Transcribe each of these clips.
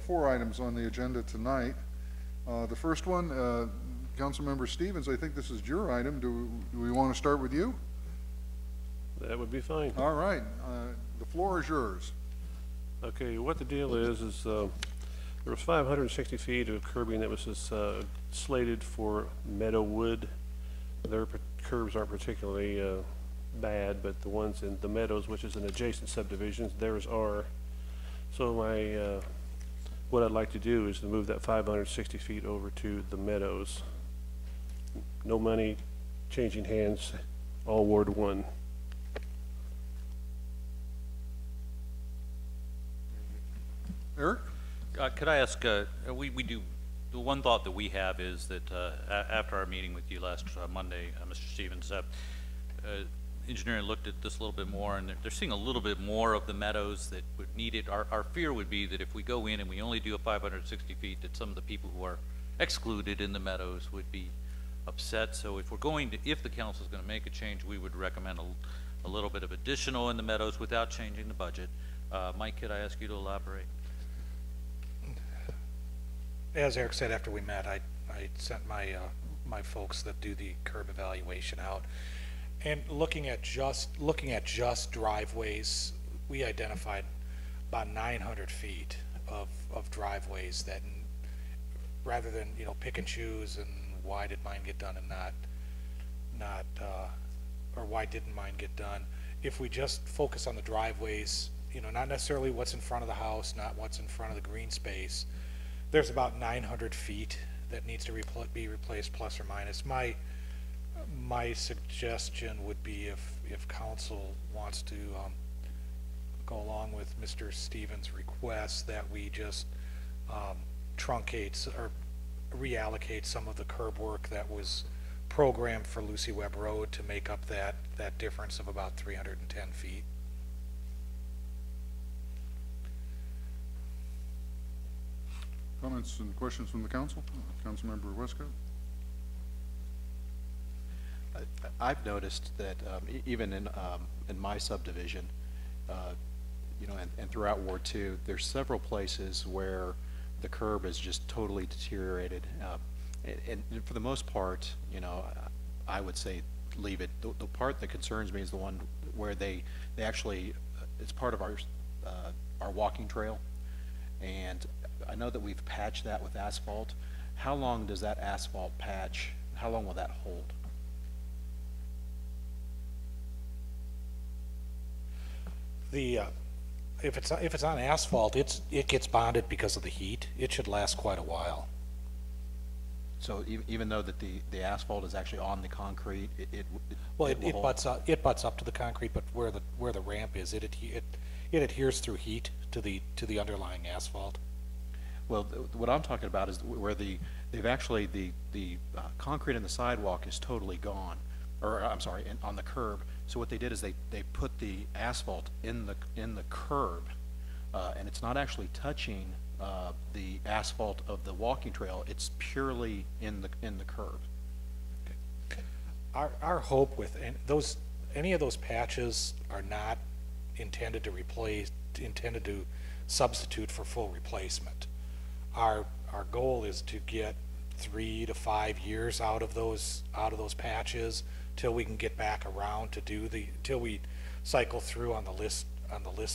Four items on the agenda tonight. The first one, Councilmember Stevens, I think this is your item. Do we want to start with you? That would be fine. All right. The floor is yours. Okay, what the deal is there was 560 feet of curbing that was slated for Meadowwood. Their curbs aren't particularly bad, but the ones in the Meadows, which is an adjacent subdivision, theirs are. So what I'd like to do is to move that 560 feet over to the Meadows. No money changing hands, all Ward 1. Eric? Could I ask, we do, the one thought that we have is that after our meeting with you last Monday, Mr. Stevens, engineering looked at this a little bit more, and they're seeing a little bit more of the meadows that would need it. Our fear would be that if we go in and we only do a 560 feet, that some of the people who are excluded in the meadows would be upset. So if we're going to, if the council is going to make a change, we would recommend a little bit of additional in the meadows without changing the budget. Mike, could I ask you to elaborate? As Eric said, after we met, I sent my my folks that do the curb evaluation out, and looking at just driveways, we identified about 900 feet of driveways that, rather than pick and choose and why did mine get done and not or why didn't mine get done, if we just focus on the driveways, not necessarily what's in front of the house, not what's in front of the green space. There's about 900 feet that needs to be replaced, plus or minus. My suggestion would be, if council wants to go along with Mr. Stevens' request, that we just truncate or reallocate some of the curb work that was programmed for Lucy Webb Road to make up that difference of about 310 feet. Comments and questions from the council? Councilmember Westcott? I've noticed that even in my subdivision, and throughout Ward 2, there's several places where the curb is just totally deteriorated. And for the most part, I would say leave it. The part that concerns me is the one where they actually, it's part of our walking trail, and I know that we've patched that with asphalt. How long does that asphalt patch, how long will that hold? If it's on asphalt, it gets bonded because of the heat. It should last quite a while. So even though that the asphalt is actually on the concrete, it butts up to the concrete, but where the ramp is, it adheres through heat to the underlying asphalt. Well, what I'm talking about is where the concrete in the sidewalk is totally gone, or I'm sorry, on the curb. So what they did is they put the asphalt in the curb, and it's not actually touching the asphalt of the walking trail. It's purely in the curb. Okay. Our hope with any of those patches are not intended to substitute for full replacement. Our goal is to get 3 to 5 years out of those patches till we can get back around to till we cycle through on the list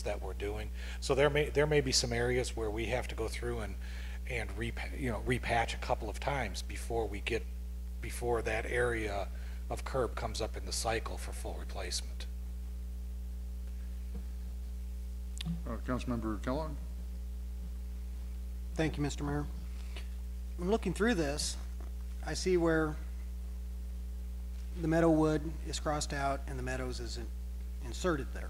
that we're doing. So there may be some areas where we have to go through and repatch a couple of times before that area of curb comes up in the cycle for full replacement. Councilmember Kellogg? Thank you, Mr. Mayor. I'm looking through this. I see where the Meadowwood is crossed out and the Meadows is inserted there.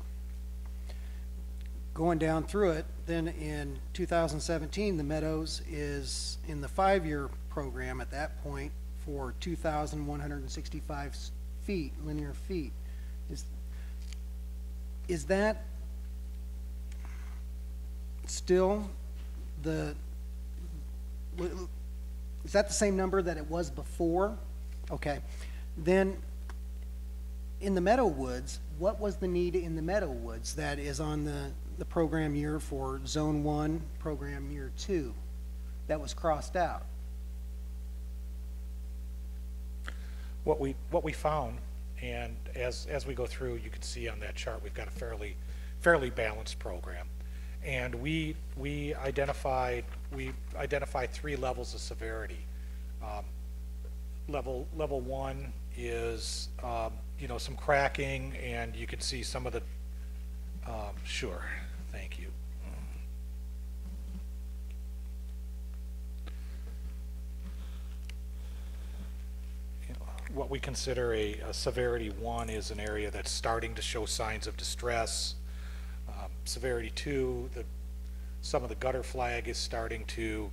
Going down through it, then in 2017, the Meadows is in the 5-year program at that point for 2,165 feet, linear feet. Is that still is that the same number that it was before? Okay. Then in the Meadowwoods, what was the need in the Meadowwoods that is on the program year for Zone 1, Program Year 2. That was crossed out. What we found, and as we go through, you can see on that chart, we've got a fairly balanced program. And we identified 3 levels of severity. Level 1 is you know, some cracking, and you can see some of the sure, thank you. What we consider a severity 1 is an area that's starting to show signs of distress. Severity 2, some of the gutter flag is starting to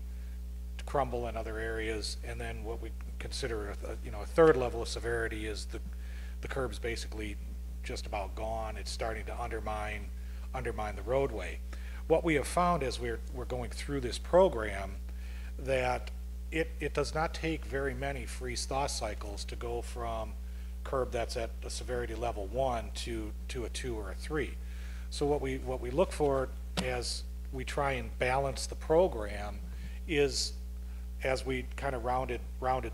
crumble in other areas, and then what we consider a 3rd level of severity is the curb's basically just about gone. It's starting to undermine the roadway. What we have found as we're going through this program, that it does not take very many freeze-thaw cycles to go from curb that's at a severity level 1 to a 2 or a 3. So what we look for as we try and balance the program is, as we kind of rounded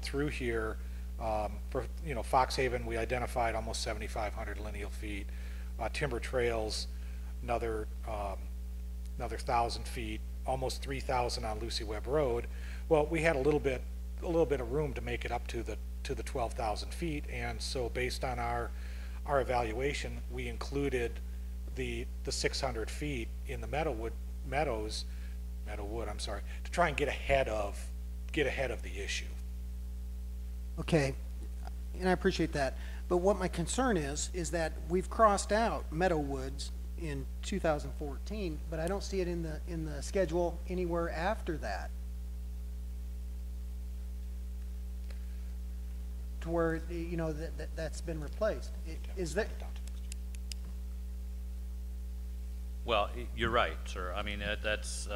through here, for Fox Haven, we identified almost 7,500 lineal feet. Timber Trails, another 1,000 feet, almost 3,000 on Lucy Webb Road. Well, we had a little bit of room to make it up to the 12,000 feet, and so based on our evaluation, we included the 600 feet in the Meadowwood, I'm sorry, to try and get ahead of the issue. Okay, and I appreciate that. But what my concern is that we've crossed out Meadowwoods in 2014, but I don't see it in the schedule anywhere after that, to where that's been replaced. Is that? Well, you're right, sir. I mean, that's,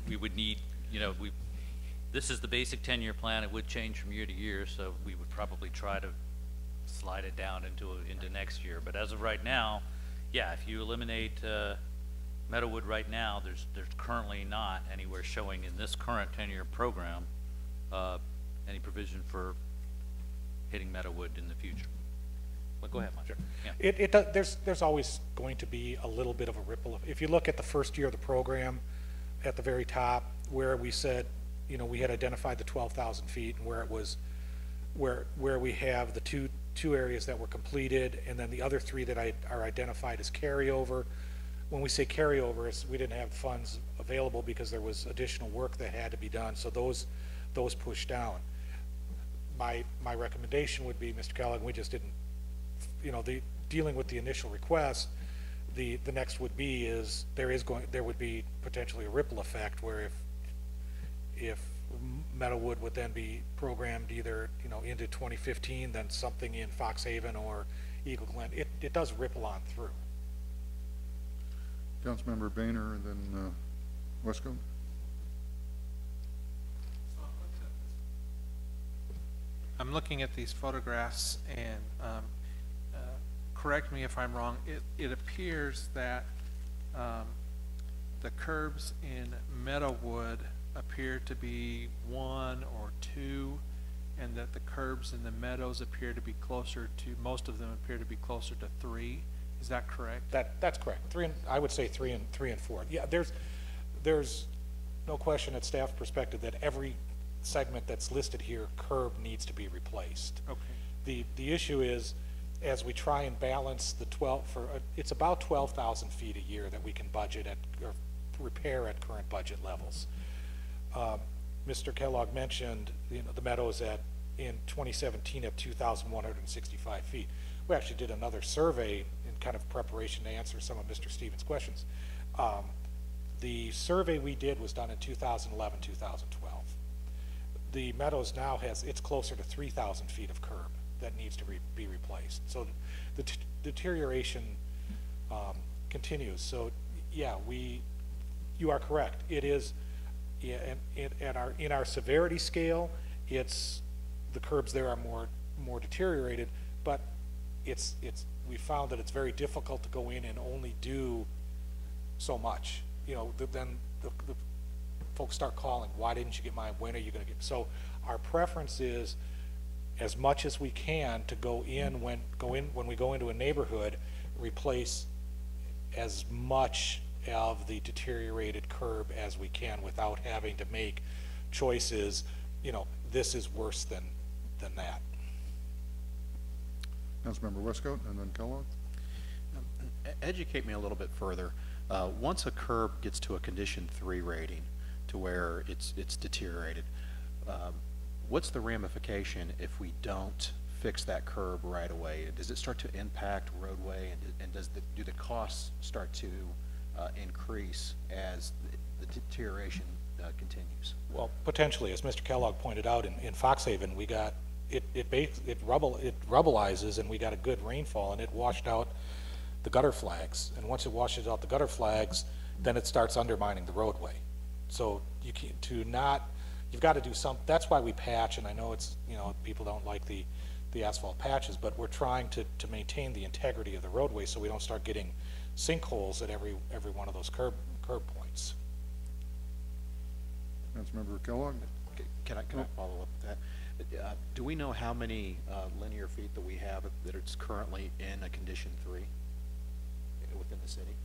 we would need, this is the basic 10-year plan. It would change from year to year, so we would probably try to slide it down into next year. But as of right now, yeah, if you eliminate Meadowwood right now, there's currently not anywhere showing in this current 10-year program any provision for hitting Meadowwood in the future. But go ahead, Mike. Sure. Yeah. There's always going to be a little bit of a ripple. If you look at the first year of the program, at the very top, where we said, we had identified the 12,000 feet, and where it was, where we have the two areas that were completed, and then the other 3 that are identified as carryover. When we say carryover, we didn't have funds available because there was additional work that had to be done, so those pushed down. My recommendation would be, Mr. Kellogg, we just didn't, dealing with the initial request, the next would be is there would be potentially a ripple effect where if Meadowwood would then be programmed either into 2015, then something in Fox Haven or Eagle Glen, it does ripple on through. Councilmember Boehner and then Wesco. I'm looking at these photographs, and correct me if I'm wrong, it appears that the curbs in Meadowwood appear to be 1 or 2, and that the curbs in the Meadows appear to be most of them appear to be closer to 3. Is that correct? That's correct. I would say 3 and 4. Yeah, there's no question at staff perspective that every segment that's listed here, curb needs to be replaced. Okay. The issue is, as we try and balance the it's about 12,000 feet a year that we can budget at or repair at current budget levels. Mr. Kellogg mentioned the Meadows in 2017 at 2,165 feet. We actually did another survey in kind of preparation to answer some of Mr. Stevens' questions. The survey we did was done in 2011, 2012. The Meadows now it's closer to 3,000 feet of curb that needs to be replaced. So the deterioration continues. So yeah, you are correct. It is, in our severity scale, the curbs there are more deteriorated, but we found that it's very difficult to go in and only do so much. You know, then the folks start calling, why didn't you get mine? When are you gonna get? So our preference is, as much as we can, to go in when we go into a neighborhood, replace as much of the deteriorated curb as we can without having to make choices, you know, this is worse than that. Councilmember Westcoat and then Kellogg. Educate me a little bit further. Once a curb gets to a condition 3 rating, to where it's deteriorated, what's the ramification if we don't fix that curb right away? Does it start to impact roadway, and do the costs start to increase as the deterioration continues? Well, potentially, as Mr. Kellogg pointed out, in Foxhaven, we got, it rubbleizes, and we got a good rainfall, and it washed out the gutter flags. And once it washes out the gutter flags, then it starts undermining the roadway. So you can't, you've got to do some, that's why we patch, and I know it's, you know, people don't like the asphalt patches, but we're trying to maintain the integrity of the roadway so we don't start getting sinkholes at every one of those curb points. Councilmember Kellogg. Can I follow up with that? Do we know how many linear feet that we have that it's currently in a condition 3 within the city?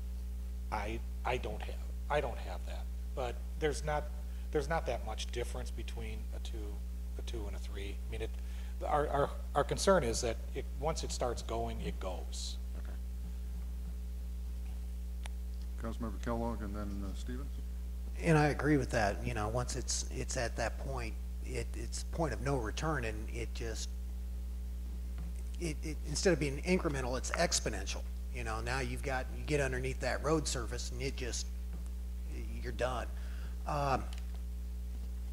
I don't have that, but there's not that much difference between a 2 and a 3. I mean, our concern is that once it starts going, it goes. Okay. Councilmember Kellogg and then Stevens. And I agree with that. You know, once it's at that point, it's point of no return, and it just, instead of being incremental, it's exponential. You know, now you get underneath that road surface, and you're done.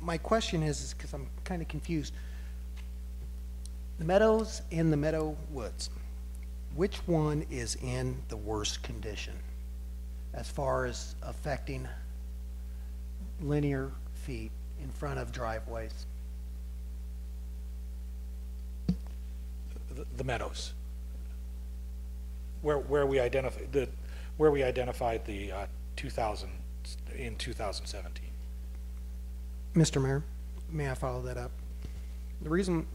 My question is because I'm kind of confused. The meadows and the meadow woods, which one is in the worst condition as far as affecting linear feet in front of driveways? The meadows, where we identified the 2017. Mr. Mayor, may I follow that up? One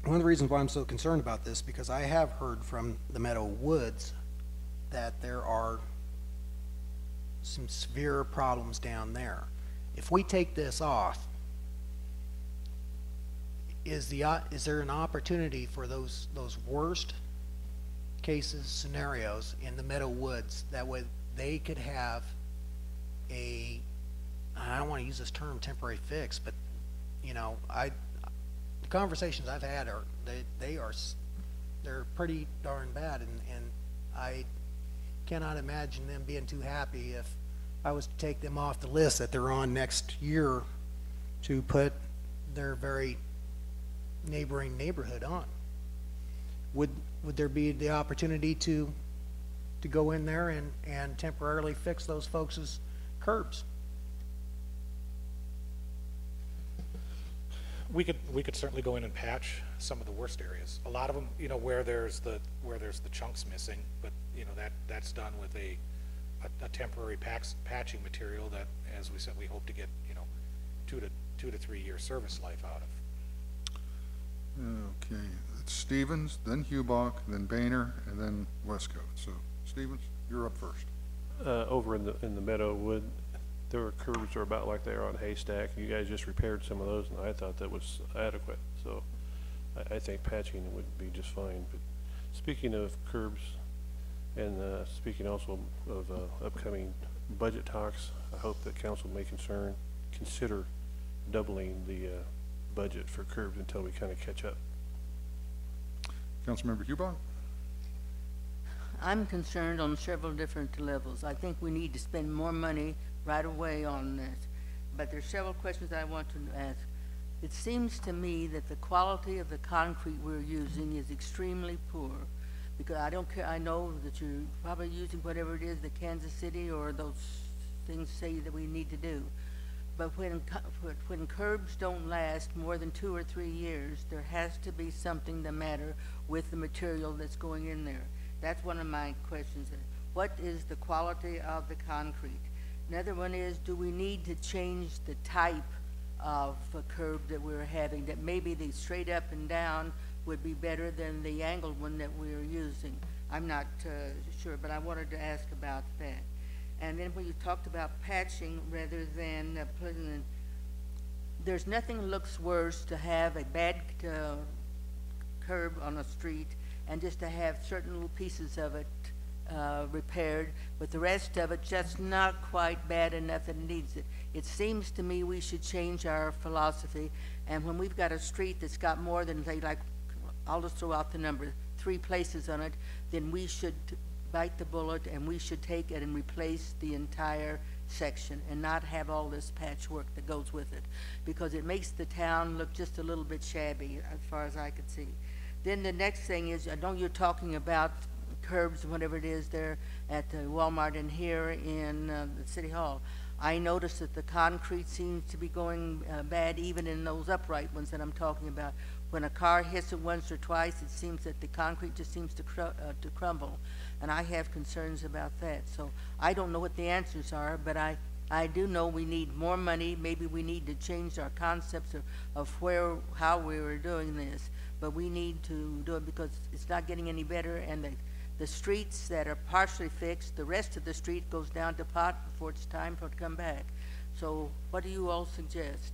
of the reasons why I'm so concerned about this, because I have heard from the Meadow Woods that there are some severe problems down there. If we take this off, is there an opportunity for those worst cases, scenarios in the Meadow Woods, that way they could have I don't want to use this term temporary fix, but you know, the conversations I've had they're pretty darn bad, and I cannot imagine them being too happy if I was to take them off the list that they're on next year to put their very neighboring neighborhood on. Would there be the opportunity to go in there and temporarily fix those folks' curbs? We could certainly go in and patch some of the worst areas. A lot of them, you know, where there's the chunks missing, but you know, that's done with a temporary patching material that, as we said, we hope to get, you know, 2 to 3 year service life out of. Okay, it's Stevens, then Hubach, then Boehner, and then Westcoat. So Stevens, you're up first. Over in the Meadowwood, there were curbs that are about like they are on Haystack. You guys just repaired some of those, and I thought that was adequate. So I think patching would be just fine. But speaking of curbs, and speaking also of upcoming budget talks, I hope that council may consider doubling the budget for curbs until we kind of catch up. Councilmember Hubach. I'm concerned on several different levels. I think we need to spend more money right away on this, but there's several questions I want to ask. It seems to me that the quality of the concrete we're using is extremely poor, because I don't care. I know that you're probably using whatever it is that Kansas City or those things say that we need to do, but when curbs don't last more than 2 or 3 years, there has to be something the matter with the material that's going in there. That's one of my questions. what is the quality of the concrete? Another one is, do we need to change the type of curb that we're having, that maybe the straight up and down would be better than the angled one that we're using? I'm not sure, but I wanted to ask about that. And then when you talked about patching rather than putting, there's nothing looks worse to have a bad curb on a street and just to have certain little pieces of it repaired, but the rest of it just not quite bad enough that it needs it. It seems to me we should change our philosophy, and when we've got a street that's got more than, say, like, I'll just throw out the number, 3 places on it, then we should bite the bullet and we should take it and replace the entire section and not have all this patchwork that goes with it, because it makes the town look just a little bit shabby as far as I could see. Then the next thing is, I know you're talking about curbs, whatever it is there at the Walmart and here in the City Hall. I noticed that the concrete seems to be going bad even in those upright ones that I'm talking about. When a car hits it once or twice, it seems that the concrete just seems to crumble, and I have concerns about that. So I don't know what the answers are, but I do know we need more money. Maybe we need to change our concepts of how we were doing this, but we need to do it because it's not getting any better, and the streets that are partially fixed, the rest of the street goes down to pot before it's time for it to come back. So what do you all suggest?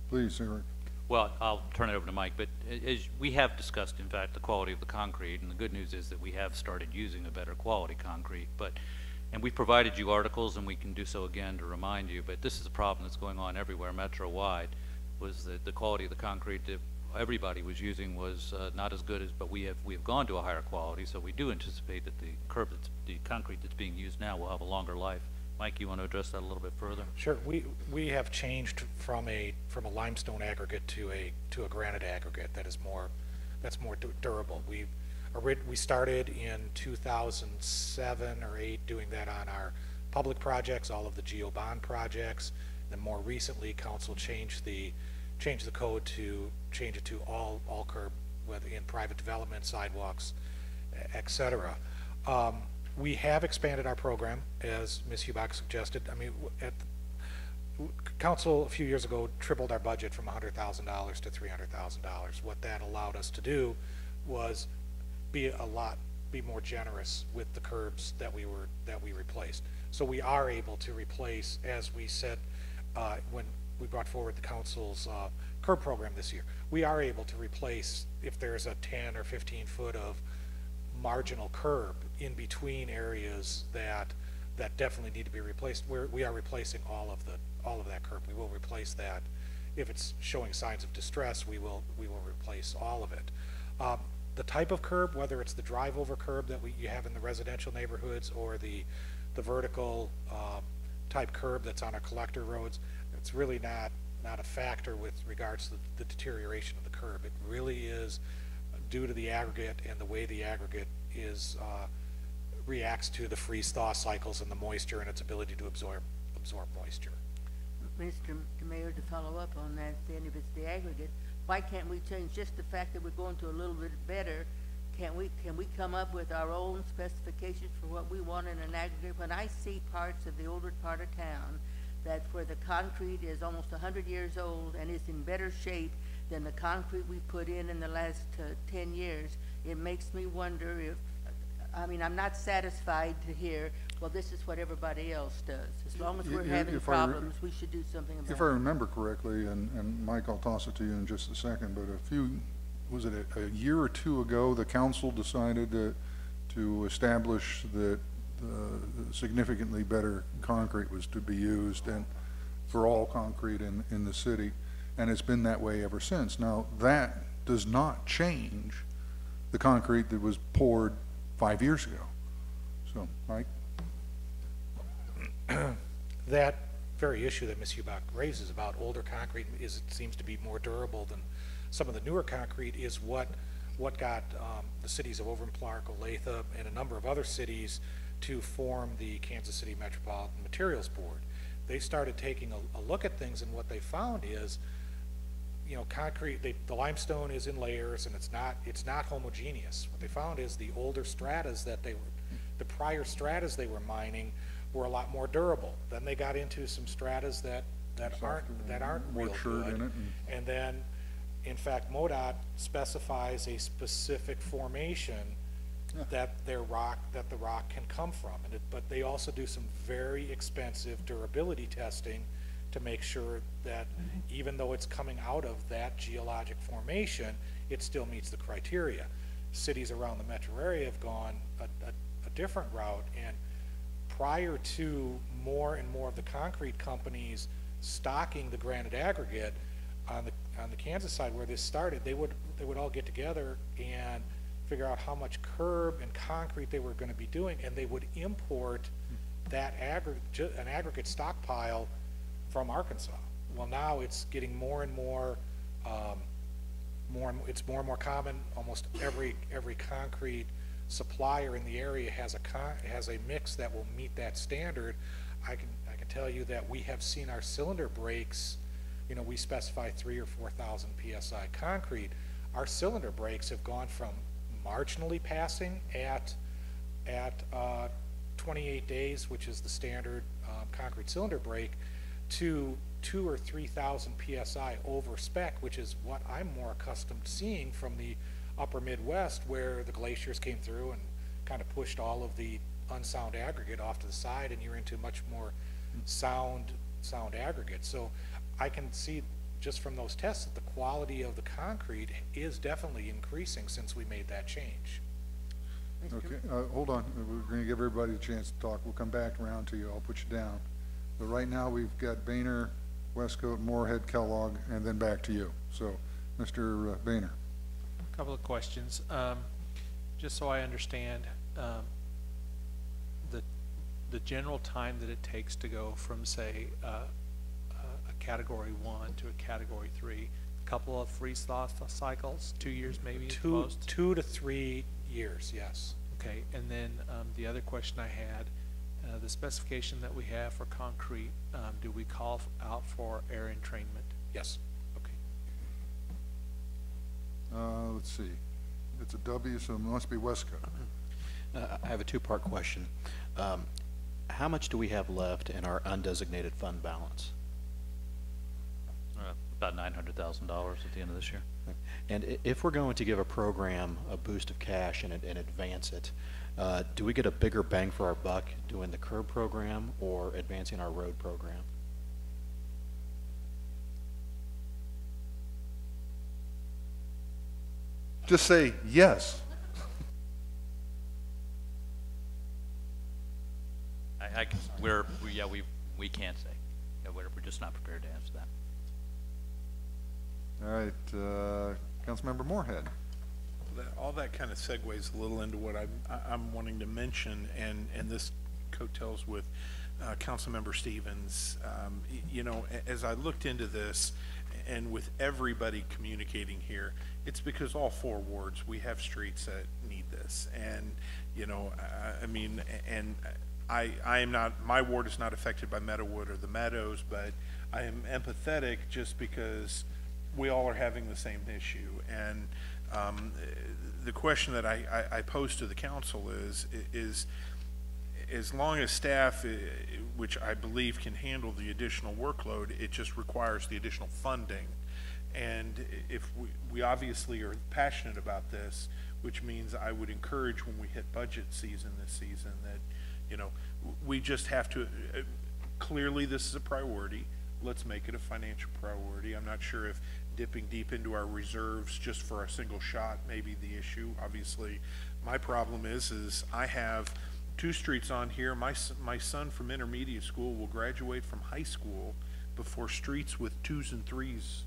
Please, Eric. Well, I'll turn it over to Mike, but as we have discussed, in fact, the quality of the concrete, and the good news is that we have started using a better quality concrete, and we've provided you articles, and we can do so again to remind you, but this is a problem that's going on everywhere, metro-wide, was that the quality of the concrete that everybody was using was not as good as, but we have gone to a higher quality, so we do anticipate that the concrete that's being used now will have a longer life. Mike, you want to address that a little bit further? Sure. We have changed from a limestone aggregate to a granite aggregate that's more durable. We started in 2007 or 8 doing that on our public projects, all of the geo bond projects. Then more recently, council changed the code to change it to all curb, whether in private development, sidewalks, etc. We have expanded our program, as Ms. Hubach suggested. I mean, council a few years ago tripled our budget from $100,000 to $300,000. What that allowed us to do was be more generous with the curbs that we replaced. So we are able to replace, as we said when we brought forward the council's curb program this year, we are able to replace, if there's a 10 or 15 foot of marginal curb in between areas that definitely need to be replaced. We are replacing all of that curb. We will replace that. If it's showing signs of distress, we will replace all of it. The type of curb, whether it's the drive over curb that you have in the residential neighborhoods or the vertical type curb that's on our collector roads, it's really not a factor with regards to the deterioration of the curb. It really is due to the aggregate and the way the aggregate is reacts to the freeze-thaw cycles and the moisture and its ability to absorb moisture. Mr. Mayor, to follow up on that, then if it's the aggregate, why can't we change just the fact that we're going to a little bit better? Can we come up with our own specifications for what we want in an aggregate? When I see parts of the older part of town that where the concrete is almost 100 years old and is in better shape than the concrete we put in the last 10 years, it makes me wonder if, I mean, I'm not satisfied to hear, well, this is what everybody else does. As long as we're having problems, we should do something about it. If I remember correctly, and Mike, I'll toss it to you in just a second, but was it a year or two ago, the council decided to establish that significantly better concrete was to be used and for all concrete in the city, and it's been that way ever since. Now, that does not change the concrete that was poured 5 years ago. So, Mike? That very issue that Ms. Hubach raises about older concrete it seems to be more durable than some of the newer concrete is what got the cities of Overland Park, Olathe, and a number of other cities to form the Kansas City Metropolitan Materials Board. They started taking a look at things, and what they found is, you know, concrete, the limestone is in layers, and it's not homogeneous. What they found is the older stratas that the prior stratas they were mining were a lot more durable. Then they got into some stratas that aren't more real chert good. in it, And then, in fact, MoDOT specifies a specific formation that the rock can come from. But they also do some very expensive durability testing to make sure that even though it's coming out of that geologic formation, it still meets the criteria. Cities around the metro area have gone a different route, and prior to more and more of the concrete companies stocking the granite aggregate on the Kansas side where this started, they would all get together and figure out how much curb and concrete they were going to be doing, and they would import that an aggregate stockpile from Arkansas. Well, now it's getting more and more, it's more and more common. Almost every concrete supplier in the area has a mix that will meet that standard. I can tell you that we have seen our cylinder breaks. You know, we specify 3,000 or 4,000 psi concrete. Our cylinder breaks have gone from marginally passing at 28 days, which is the standard concrete cylinder break, to 2,000 or 3,000 psi over spec, which is what I'm more accustomed to seeing from the upper Midwest, where the glaciers came through and kind of pushed all of the unsound aggregate off to the side, and you're into much more sound aggregate. So I can see just from those tests that the quality of the concrete is definitely increasing since we made that change. Okay, hold on. We're going to give everybody a chance to talk. We'll come back around to you. I'll put you down. But right now we've got Boehner, Westcoat, Moorhead, Kellogg, and then back to you. So, Mr. Boehner. A couple of questions. Just so I understand, the general time that it takes to go from, say, a Category 1 to a Category 3, a couple of freeze-thaw cycles, 2 years maybe at most? 2 to 3 years, yes. Okay, and then the other question I had, the specification that we have for concrete, do we call out for air entrainment? Yes. Okay. Let's see. It's a W, so it must be Westcoat. I have a two-part question. How much do we have left in our undesignated fund balance? About $900,000 at the end of this year. And if we're going to give a program a boost of cash and advance it, do we get a bigger bang for our buck doing the curb program or advancing our road program? Just say yes. We can't say. Yeah, we're just not prepared to answer that. All right, Councilmember Moorhead. All that kind of segues a little into what I'm wanting to mention, and this coattails with Councilmember Stevens. You know, as I looked into this, and with everybody communicating here, it's because all 4 wards, we have streets that need this. And, you know, I mean, and I am not, my ward is not affected by Meadowood or the Meadows, but I am empathetic just because we all are having the same issue. And the question that I pose to the council is as long as staff, which I believe can handle the additional workload, it just requires the additional funding. And if we obviously are passionate about this, which means I would encourage when we hit budget season this season that, you know, we just have to, clearly this is a priority. Let's make it a financial priority. I'm not sure if dipping deep into our reserves just for a single shot may be the issue. Obviously, my problem is I have 2 streets on here. My son from intermediate school will graduate from high school before streets with 2s and 3s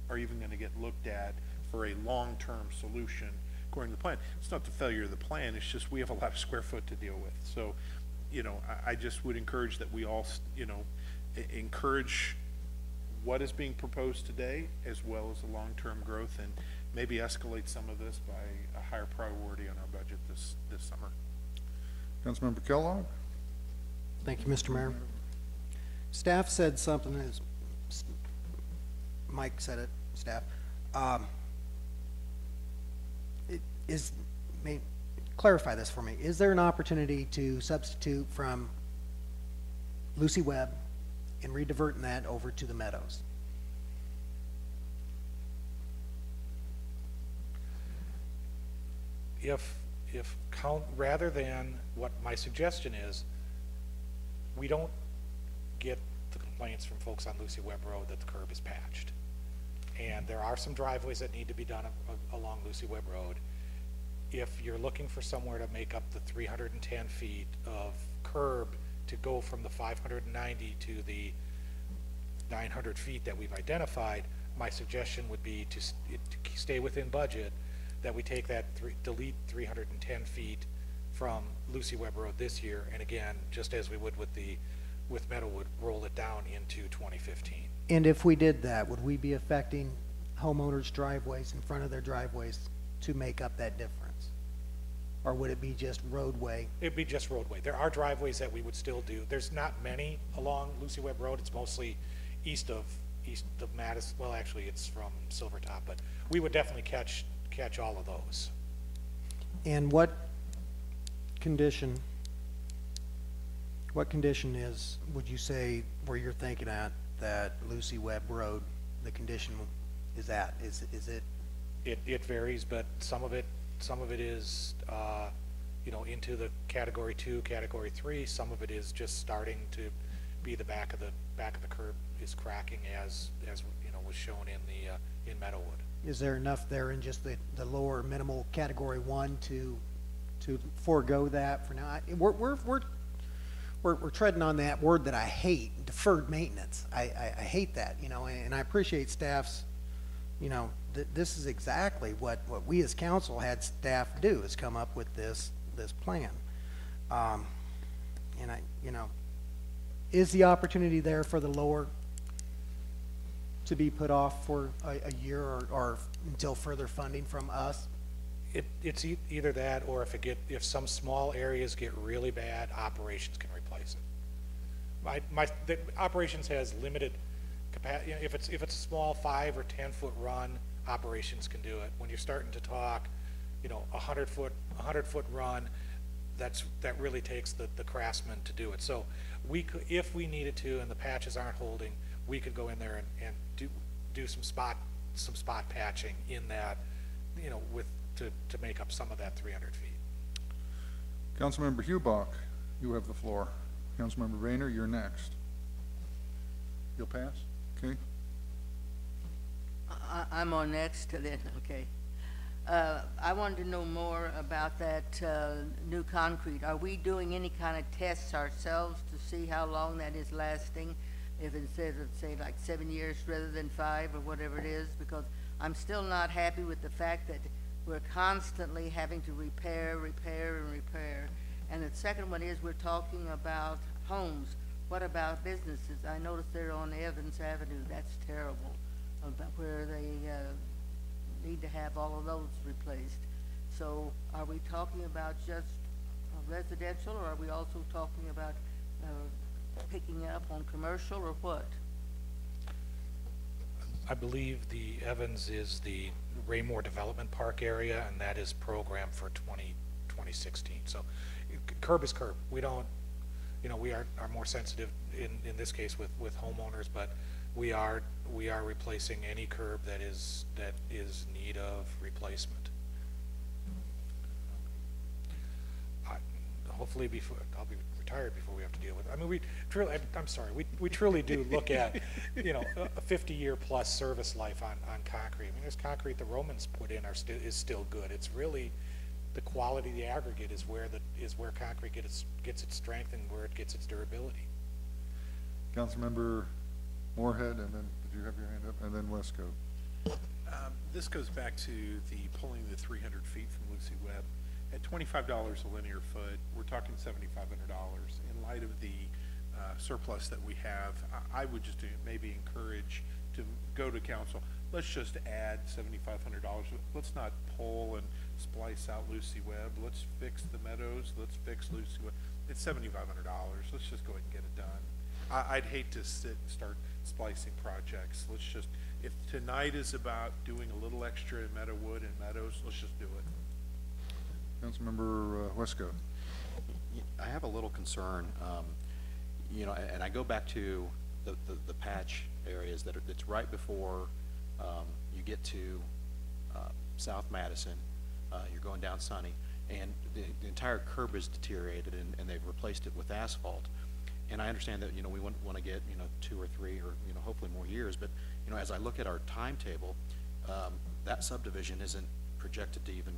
are even going to get looked at for a long-term solution according to the plan. It's not the failure of the plan, it's just we have a lot of square foot to deal with. So, you know, I just would encourage that we all, you know, encourage what is being proposed today as well as the long-term growth, and maybe escalate some of this by a higher priority on our budget this summer. Councilmember Kellogg. Thank you, Mr. Mayor. Staff said something, as Mike said it, staff. clarify this for me. Is there an opportunity to substitute from Lucy Webb and rediverting that over to the meadows? Rather than, what my suggestion is, we don't get the complaints from folks on Lucy Webb Road that the curb is patched. And there are some driveways that need to be done along Lucy Webb Road. If you're looking for somewhere to make up the 310 feet of curb to go from the 590 to the 900 feet that we've identified, my suggestion would be to stay within budget, that we take that, delete 310 feet from Lucy Webb Road this year, and again, just as we would with Meadowwood, roll it down into 2015. And if we did that, would we be affecting homeowners' driveways in front of their driveways to make up that difference? Or would it be just roadway? It'd be just roadway. There are driveways that we would still do. There's not many along Lucy Webb Road. It's mostly east of Madison. Well, actually, it's from Silvertop, but we would definitely catch all of those. And what condition is, would you say, where you're thinking at, that Lucy Webb Road, the condition is at? Is it? It varies, but some of it is, you know, into the category 2, category 3. Some of it is just starting to be the back of the curb is cracking, as you know, was shown in Meadowwood. Is there enough there in just the lower minimal category 1 to forego that for now? We're treading on that word that I hate, deferred maintenance. I hate that, you know, and I appreciate staff's, you know, this is exactly what we as council had staff do, is come up with this plan. And you know, is the opportunity there for the lower to be put off for a year or until further funding from us? It's either that, or if some small areas get really bad, operations can replace it. The operations has limited capacity. You know, if it's a small 5 or 10 foot run, operations can do it. When you're starting to talk, you know, 100 foot run, that really takes the craftsman to do it. So we could, if we needed to, and the patches aren't holding, we could go in there and do some spot patching in that, you know, to make up some of that 300 feet. Councilmember Hubach, you have the floor. Councilmember Rayner, you're next. You'll pass? Okay. I'm on next then, okay. I wanted to know more about that new concrete. Are we doing any kind of tests ourselves to see how long that is lasting? If instead of, say, like 7 years rather than 5 or whatever it is, because I'm still not happy with the fact that we're constantly having to repair. And the second one is, we're talking about homes. What about businesses? I noticed they're on Evans Avenue. That's terrible, about where they need to have all of those replaced. So are we talking about just residential, or are we also talking about picking up on commercial, or what? I believe the Evans is the Raymore Development Park area, and that is programmed for 2016. So curb is curb. We don't, you know, we are more sensitive in this case with homeowners, but we are replacing any curb that is need of replacement. Hopefully I'll be retired before we have to deal with it. I mean, we truly do look at, you know, a 50-year plus service life on concrete. I mean, there's concrete the Romans put in is still good. It's really the quality of the aggregate is where concrete gets its strength and where it gets its durability. Councilmember Moorhead, and then, did you have your hand up? And then Westcote. This goes back to the pulling the 300 feet from Lucy Webb. At $25 a linear foot, we're talking $7,500. In light of the surplus that we have, I would just maybe encourage to go to council. Let's just add $7,500. Let's not pull and splice out Lucy Webb. Let's fix the meadows. Let's fix Lucy Webb. It's $7,500. Let's just go ahead and get it done. I'd hate to sit and start splicing projects. Let's just, if tonight is about doing a little extra in Meadowwood and Meadows, let's just do it. Councilmember Westcott. I have a little concern, you know, and I go back to the patch areas that's right before you get to South Madison. You're going down Sunny, and the entire curb is deteriorated, and they've replaced it with asphalt. And I understand that, you know, we want to get, you know, 2 or 3 or, you know, hopefully more years, but, you know, as I look at our timetable, that subdivision isn't projected to even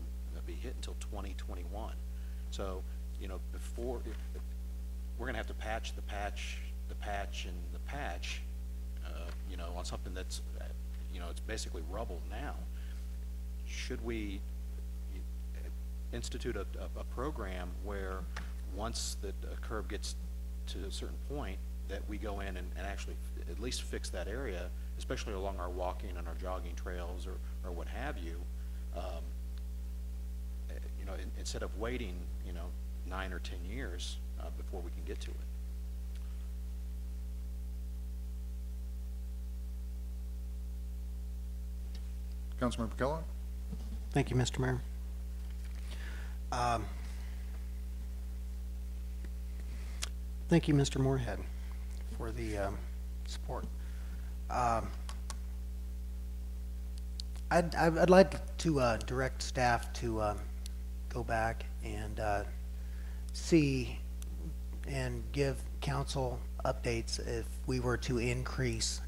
be hit until 2021. So, you know, before, we're gonna have to patch the patch, the patch, and the patch, you know, on something that's, you know, it's basically rubble now. Should we institute a program where once the curb gets to a certain point, that we go in and actually at least fix that area, especially along our walking and our jogging trails or what have you, you know, instead of waiting, you know, 9 or 10 years before we can get to it. Councilmember Kellogg. Thank you, Mr. Mayor. Thank you, Mr. Moorhead, for the support. I'd like to direct staff to go back and see and give council updates if we were to increase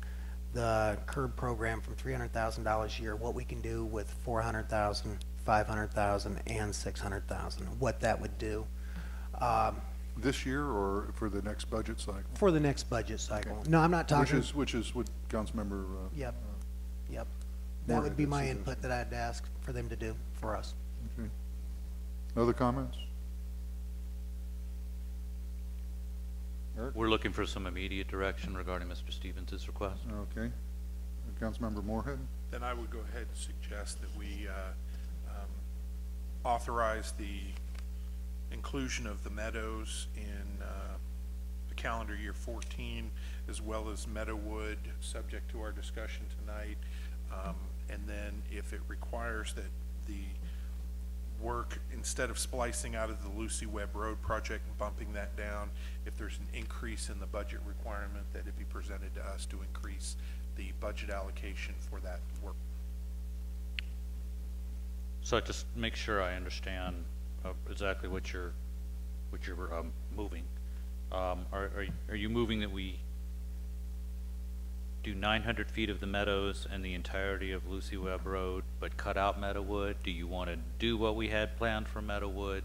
the curb program from $300,000 a year, what we can do with $400,000, $500,000, and $600,000, what that would do. This year or for the next budget cycle? For the next budget cycle. Okay. No, I'm not talking. Which is what Councilmember. Yep. Yep. That would be my Moorhead input that I'd ask for them to do for us. Okay. Other comments? Eric? We're looking for some immediate direction regarding Mr. Stevens' request. Okay. Councilmember Moorhead? Then I would go ahead and suggest that we authorize the inclusion of the meadows in the calendar year 14, as well as Meadowwood, subject to our discussion tonight. And then if it requires that the work, instead of splicing out of the Lucy Webb Road project and bumping that down, if there's an increase in the budget requirement, that it be presented to us to increase the budget allocation for that work. So I just make sure I understand exactly what you're moving. Are you moving that we do 900 feet of the meadows and the entirety of Lucy Webb Road, but cut out Meadowwood? Do you want to do what we had planned for Meadowwood?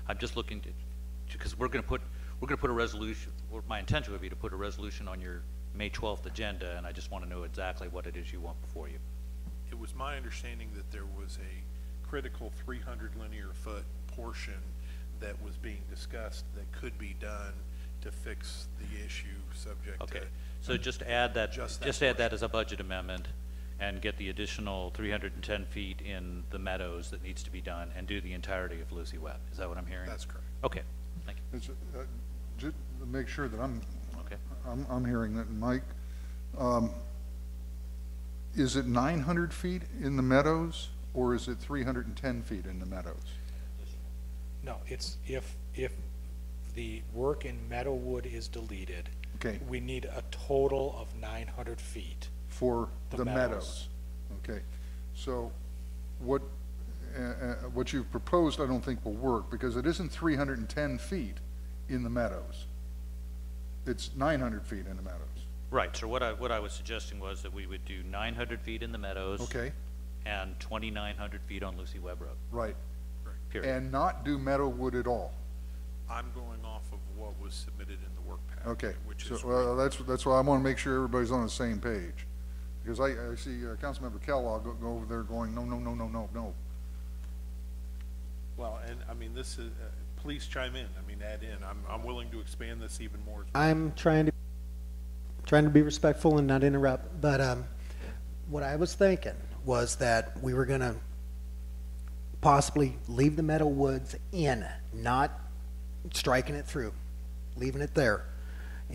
I'm just looking to, because we're going to put a resolution. Well, my intention would be to put a resolution on your May 12th agenda, and I just want to know exactly what it is you want before you. It was my understanding that there was a critical 300 linear foot portion that was being discussed that could be done to fix the issue subject Okay. to. So just add that, Just that just add that portion. as a budget amendment and get the additional 310 feet in the meadows that needs to be done and do the entirety of Lucy Webb. Is that what I'm hearing? That's correct. Okay, thank you. It's, just to make sure that Okay. I'm hearing that, Mike. Is it 900 feet in the meadows or is it 310 feet in the meadows? No, it's if the work in Meadowwood is deleted, Okay. we need a total of 900 feet. For The the meadows. meadows. Okay, so what you've proposed I don't think will work because it isn't 310 feet in the meadows. It's 900 feet in the meadows. Right, so what I was suggesting was that we would do 900 feet in the meadows. Okay, And 2,900 feet on Lucy Webb Road, right. period. And not do Meadowwood at all. I'm going off of what was submitted in the work packet. Okay, Which so, is. well, that's why I want to make sure everybody's on the same page. Because I see Councilmember Kellogg go over there going, no, no, no, no, no, no. Well, and I mean, this is, please chime in. I mean, add in. I'm willing to expand this even more. I'm trying to be respectful and not interrupt, but what I was thinking was that we were going to possibly leave the Meadow Woods in, not striking it through, leaving it there,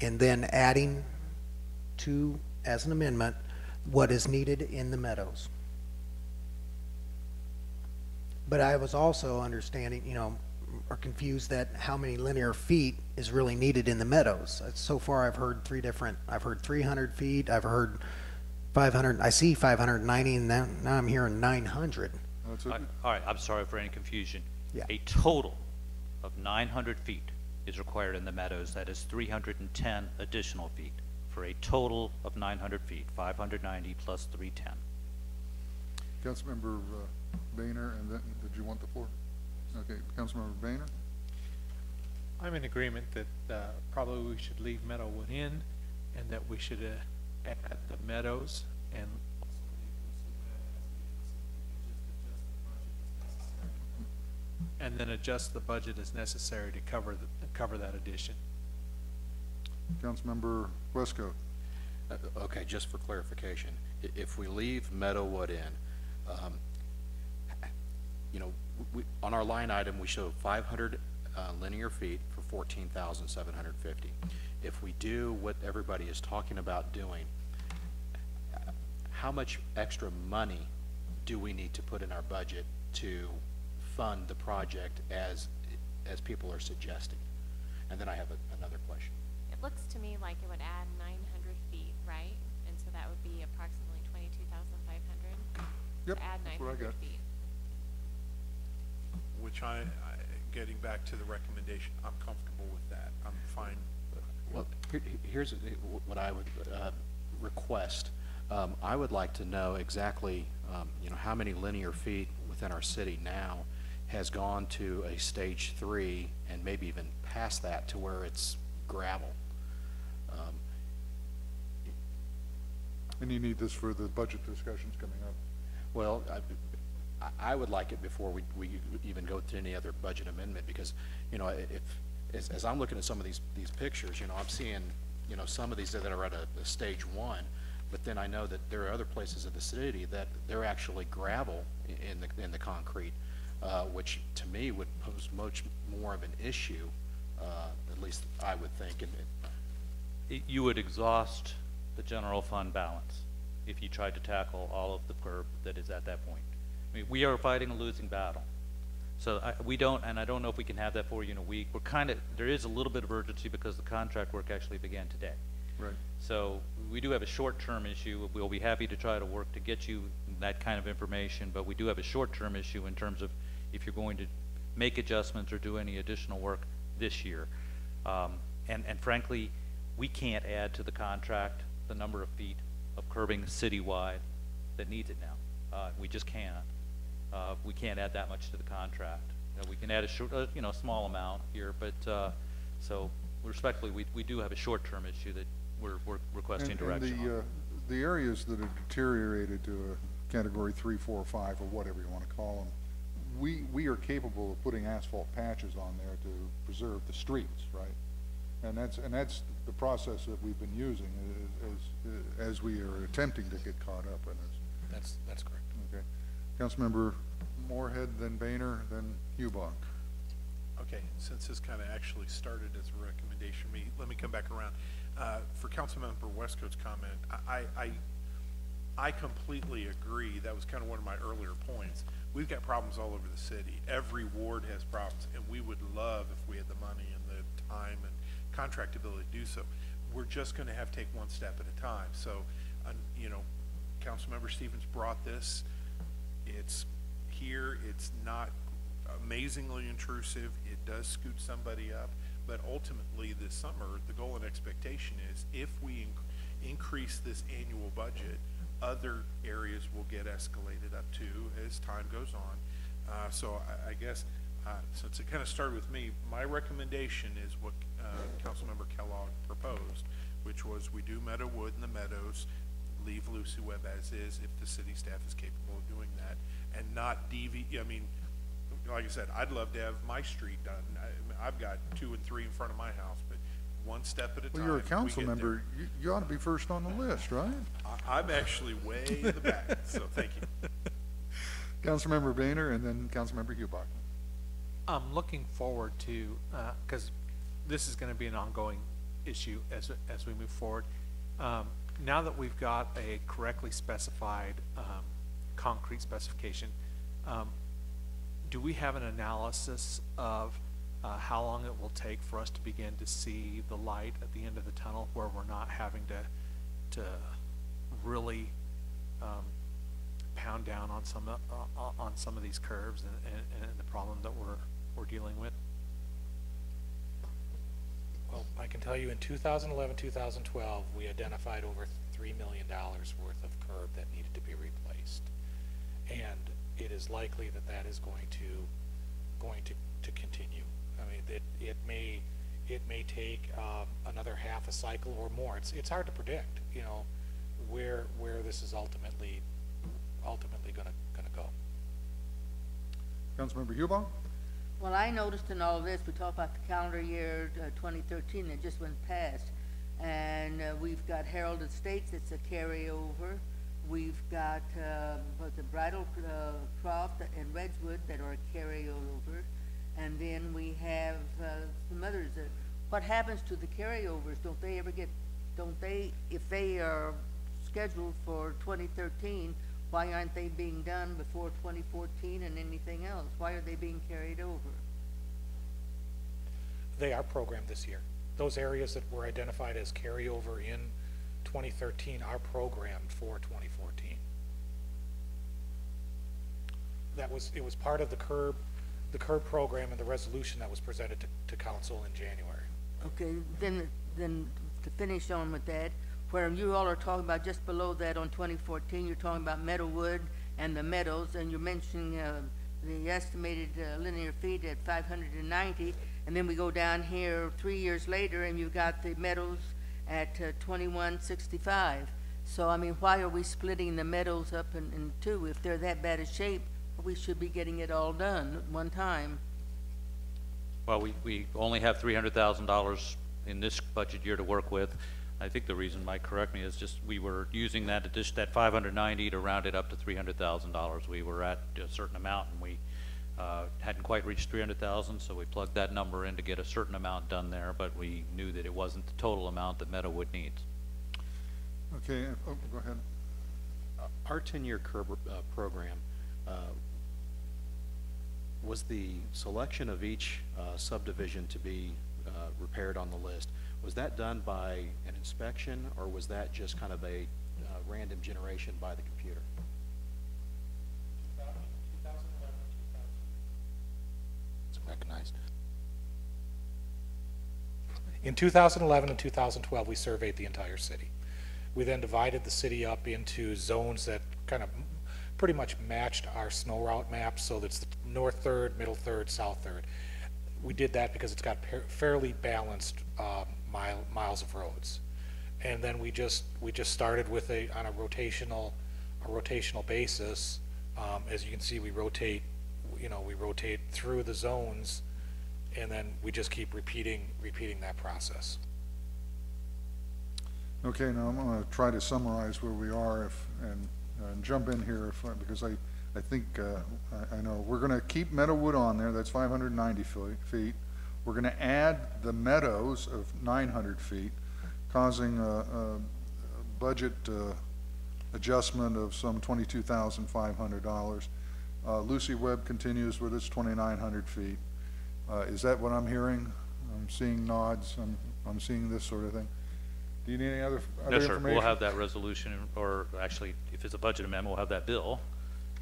and then adding to, as an amendment, what is needed in the meadows. But I was also understanding, or confused that how many linear feet is really needed in the meadows. So far, I've heard 300 feet, I've heard 500, I see 590, and now I'm hearing 900. That's All it. right, I'm sorry for any confusion. Yeah. A total of 900 feet is required in the meadows. That is 310 additional feet for a total of 900 feet, 590 plus 310. Councilmember Boehner, and then, did you want the floor? Okay, Councilmember Boehner? I'm in agreement that probably we should leave Meadowwood in, and that we should add the meadows and also leave Lucewell as is, and then adjust the budget as necessary to cover that addition. Councilmember Westcoat? Okay, just for clarification, if we leave Meadowwood in, on our line item, we show 500 linear feet for 14,750. If we do what everybody is talking about doing, how much extra money do we need to put in our budget to fund the project as people are suggesting? And then I have another question. It looks to me like it would add 900 feet, right? And so that would be approximately 22,500. Yep, Add that's what I 900 got. feet. Which getting back to the recommendation, I'm comfortable with that. I'm fine. Well, here's what I would request. I would like to know exactly, how many linear feet within our city now has gone to a stage 3 and maybe even past that to where it's gravel. And you need this for the budget discussions coming up. Well, I would like it before we even go to any other budget amendment, because, as I'm looking at some of these pictures, I'm seeing, some of these that are at a stage 1, but then I know that there are other places of the city that they're actually gravel in the concrete, which to me would pose much more of an issue, at least I would think. You would exhaust the general fund balance if you tried to tackle all of the curb that is at that point. I mean, we are fighting a losing battle. So we don't, and I don't know if we can have that for you in a week. There is a little bit of urgency because the contract work actually began today. Right. So we do have a short-term issue. We'll be happy to try to work to get you that kind of information, but we do have a short-term issue in terms of if you're going to make adjustments or do any additional work this year. And frankly, we can't add to the contract the number of feet of curbing citywide that needs it now. We just can't. We can't add that much to the contract. We can add a small amount here, but so respectfully, we do have a short-term issue that we're requesting direction on. The areas that have deteriorated to a category 3, 4, 5, or whatever you want to call them, we are capable of putting asphalt patches on there to preserve the streets, right? And that's the process that we've been using as we are attempting to get caught up in this. That's correct. Okay. Councilmember Moorhead, then Boehner, then Hubach. Okay, since this kind of actually started as a recommendation, let me come back around. For Councilmember Westcoat's comment, I completely agree. That was kind of one of my earlier points. We've got problems all over the city. Every ward has problems, and we would love if we had the money and the time and contract ability to do so. We're just going to have to take one step at a time. So, Councilmember Stevens brought this. It's here. It's not amazingly intrusive. It does scoot somebody up, but ultimately this summer, the goal and expectation is if we increase this annual budget, other areas will get escalated up too as time goes on. So I guess since it kind of started with me, my recommendation is what Councilmember Kellogg proposed, which was we do Meadowwood in the meadows, leave Lucy Webb as is if the city staff is capable of doing that, and not deviate. I mean, like I said, I'd love to have my street done. I've got 2 and 3 in front of my house, but one step at a time. Well, you're a council member. You ought to be first on the list, right? I'm actually way in the back, so thank you. Councilmember Boehner, and then Councilmember Hubach. I'm looking forward to, because this is going to be an ongoing issue as we move forward. Now that we've got a correctly specified concrete specification, do we have an analysis of how long it will take for us to begin to see the light at the end of the tunnel, where we're not having to really pound down on some of these curves and the problem that we're dealing with? Well, I can tell you in 2011, 2012, we identified over $3 million worth of curb that needed to be replaced. And it is likely that that is going to continue. I mean, it may take another half a cycle or more. It's hard to predict, you know, where this is ultimately gonna go. Councilmember Hubach? Well, I noticed in all of this, we talk about the calendar year 2013 that just went past, and we've got Herald Estates, it's a carryover. We've got the Bridal Croft and Redwood that are a carryover, and then we have some others. What happens to the carryovers? Don't they ever get? Don't they, if they are scheduled for 2013? Why aren't they being done before 2014 and anything else? Why are they being carried over? They are programmed this year. Those areas that were identified as carryover in 2013 are programmed for 2014. It was part of the curb program and the resolution that was presented to council in January. Okay, then to finish on with that, where you all are talking about just below that on 2014, you're talking about Meadowwood and the Meadows, and you're mentioning the estimated linear feet at 590, and then we go down here 3 years later and you've got the Meadows at 2165. So I mean, why are we splitting the Meadows up in two? If they're that bad a shape, we should be getting it all done at one time. Well, we only have $300,000 in this budget year to work with. I think the reason, Mike, correct me, is just we were using that 590 to round it up to $300,000. We were at a certain amount, and we hadn't quite reached 300,000, so we plugged that number in to get a certain amount done there, but we knew that it wasn't the total amount that Meadowwood needs. Okay, oh, go ahead. Our 10-year curb program, was the selection of each subdivision to be repaired on the list, was that done by an inspection, or was that just kind of a random generation by the computer? It's recognized. In 2011 and 2012, we surveyed the entire city. We then divided the city up into zones that kind of pretty much matched our snow route map, so that's the north third, middle third, south third. We did that because it's got fairly balanced miles of roads, and then we just started with on a rotational basis. As you can see, we rotate through the zones, and then we just keep repeating that process. Okay, now I'm going to try to summarize where we are and jump in here because I think I know we're going to keep Meadowwood on there. That's 590 feet. We're going to add the Meadows of 900 feet, causing a budget adjustment of some $22,500. Lucy Webb continues with its 2,900 feet. Is that what I'm hearing? I'm seeing nods. I'm seeing this sort of thing. Do you need any other Yes, sir. information? We'll have that resolution, or actually, if it's a budget amendment, we'll have that bill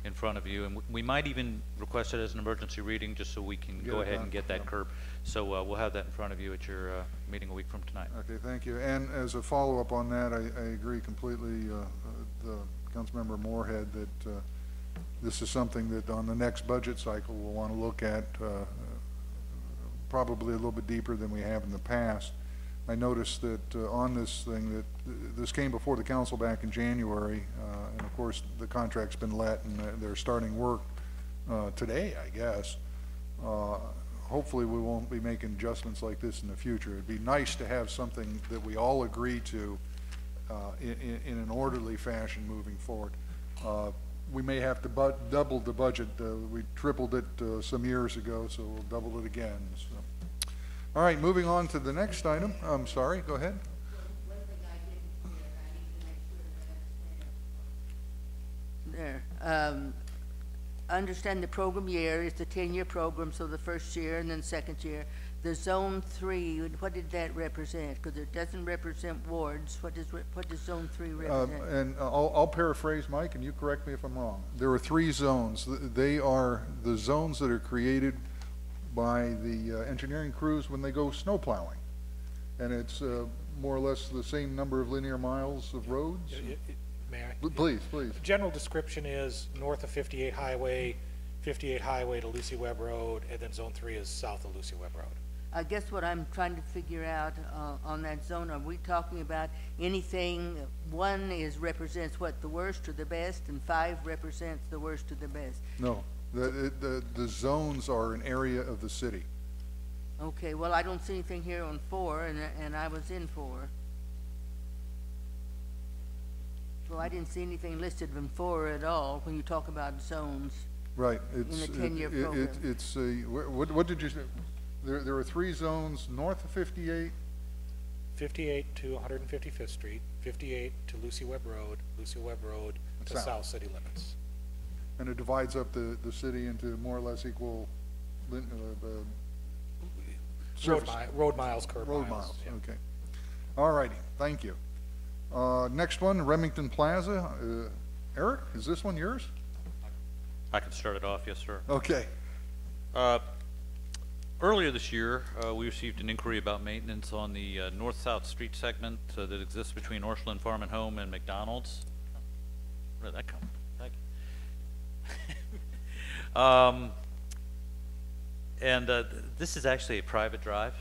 in front of you, and we might even request it as an emergency reading, just so we can go ahead and get that curb. So we'll have that in front of you at your meeting a week from tonight. Okay, thank you. And as a follow-up on that, I agree completely, the Councilmember Moorhead, that this is something that on the next budget cycle we'll want to look at probably a little bit deeper than we have in the past. I noticed that on this thing that this came before the council back in January, and of course the contract's been let and they're starting work today, I guess. Hopefully we won't be making adjustments like this in the future. It'd be nice to have something that we all agree to in an orderly fashion moving forward. We may have to double the budget. We tripled it some years ago, so we'll double it again. So. All right, moving on to the next item. I'm sorry, go ahead. There. understand the program year, it's a 10-year program, so the first year and then second year. The Zone 3, what did that represent? Because it doesn't represent wards. What does Zone 3 represent? And I'll paraphrase Mike, and you correct me if I'm wrong. There are 3 zones. They are the zones that are created by the engineering crews when they go snow plowing. And it's more or less the same number of linear miles of roads? May I? Please, please. General description is north of 58 Highway to Lucy Webb Road, and then Zone 3 is south of Lucy Webb Road. I guess what I'm trying to figure out on that zone, are we talking about anything, 1 represents what, the worst or the best, and 5 represents the worst or the best? No, the zones are an area of the city. Okay, well, I don't see anything here on 4, and I was in 4. So I didn't see anything listed in 4 at all when you talk about zones. Right. In the 10-year program. It's what did you say? There are 3 zones north of 58. 58 to 155th Street, 58 to Lucy Webb Road to south city limits. And it divides up the city into more or less equal Road miles, curb road miles. miles. Yeah. Okay. All righty. Thank you. Next one, Remington Plaza. Eric, is this one yours? I can start it off, yes, sir. Okay. Earlier this year, we received an inquiry about maintenance on the north-south street segment that exists between Orchland Farm and Home and McDonald's. Where did that come from? Thank you. This is actually a private drive.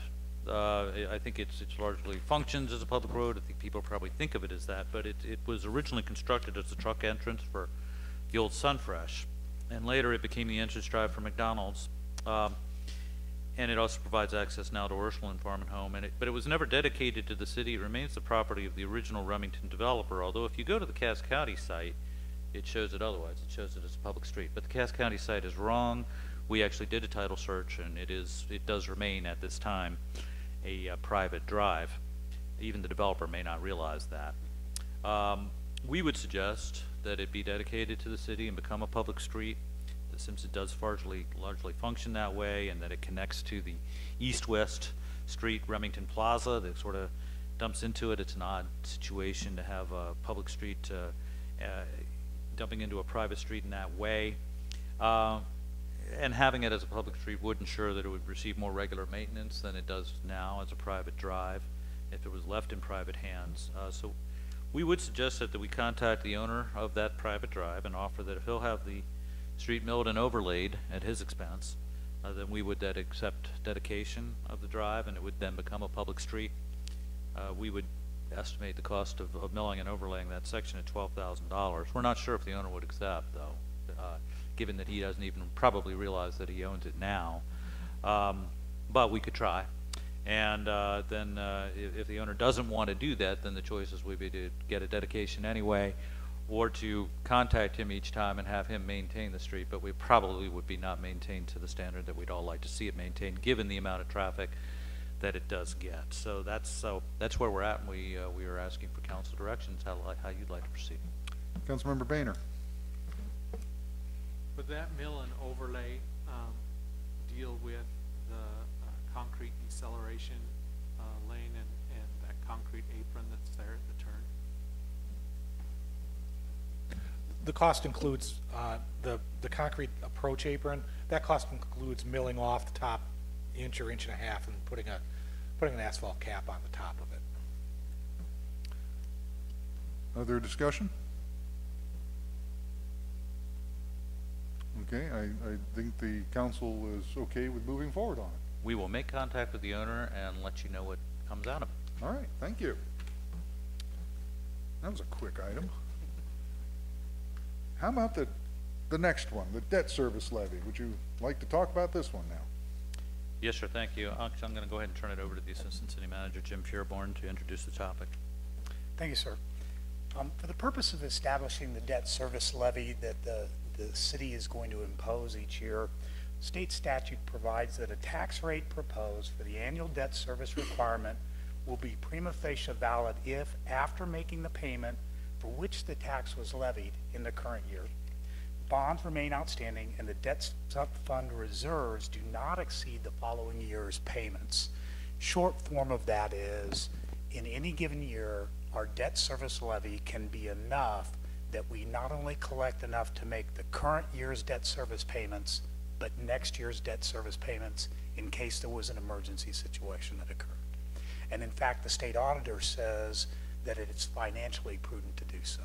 I think it's largely functions as a public road. I think people probably think of it as that, but it was originally constructed as a truck entrance for the old Sunfresh, and later it became the entrance drive for McDonald's. And it also provides access now to Orchland Farm and Home, but it was never dedicated to the city. It remains the property of the original Remington developer, although if you go to the Cass County site, it shows it otherwise. It shows it as a public street. But the Cass County site is wrong. We actually did a title search, and it does remain at this time a private drive. Even the developer may not realize that. We would suggest that it be dedicated to the city and become a public street, since it does largely function that way, and that it connects to the east-west street Remington Plaza that sort of dumps into it. It's an odd situation to have a public street dumping into a private street in that way. And having it as a public street would ensure that it would receive more regular maintenance than it does now as a private drive if it was left in private hands. So we would suggest that we contact the owner of that private drive and offer that if he'll have the street milled and overlaid at his expense, then we would accept dedication of the drive, and it would then become a public street. We would estimate the cost of milling and overlaying that section at $12,000. We're not sure if the owner would accept, though, given that he doesn't even probably realize that he owns it now. But we could try. And then if the owner doesn't want to do that, then the choices would be to get a dedication anyway, or to contact him each time and have him maintain the street, but we probably would be not maintained to the standard that we'd all like to see it maintained, given the amount of traffic that it does get. So that's where we're at, and we are asking for council directions how you'd like to proceed. Councilmember Boehner. Would that mill and overlay deal with the concrete deceleration lane and that concrete apron that's there at the turn? The cost includes the concrete approach apron. That cost includes milling off the top inch or inch and a half and putting an asphalt cap on the top of it. Other discussion? Okay, I think the council is okay with moving forward on it. We will make contact with the owner and let you know what comes out of it. All right, thank you. That was a quick item. How about the next one, the debt service levy? Would you like to talk about this one now? Yes, sir, thank you. Actually, I'm going to go ahead and turn it over to the Assistant City Manager, Jim Fearborn, to introduce the topic. Thank you, sir. For the purpose of establishing the debt service levy that the city is going to impose each year, state statute provides that a tax rate proposed for the annual debt service requirement will be prima facie valid if, after making the payment for which the tax was levied in the current year, bonds remain outstanding and the debt fund reserves do not exceed the following year's payments. Short form of that is, in any given year, our debt service levy can be enough that we not only collect enough to make the current year's debt service payments, but next year's debt service payments in case there was an emergency situation that occurred. And in fact, the state auditor says that it's financially prudent to do so.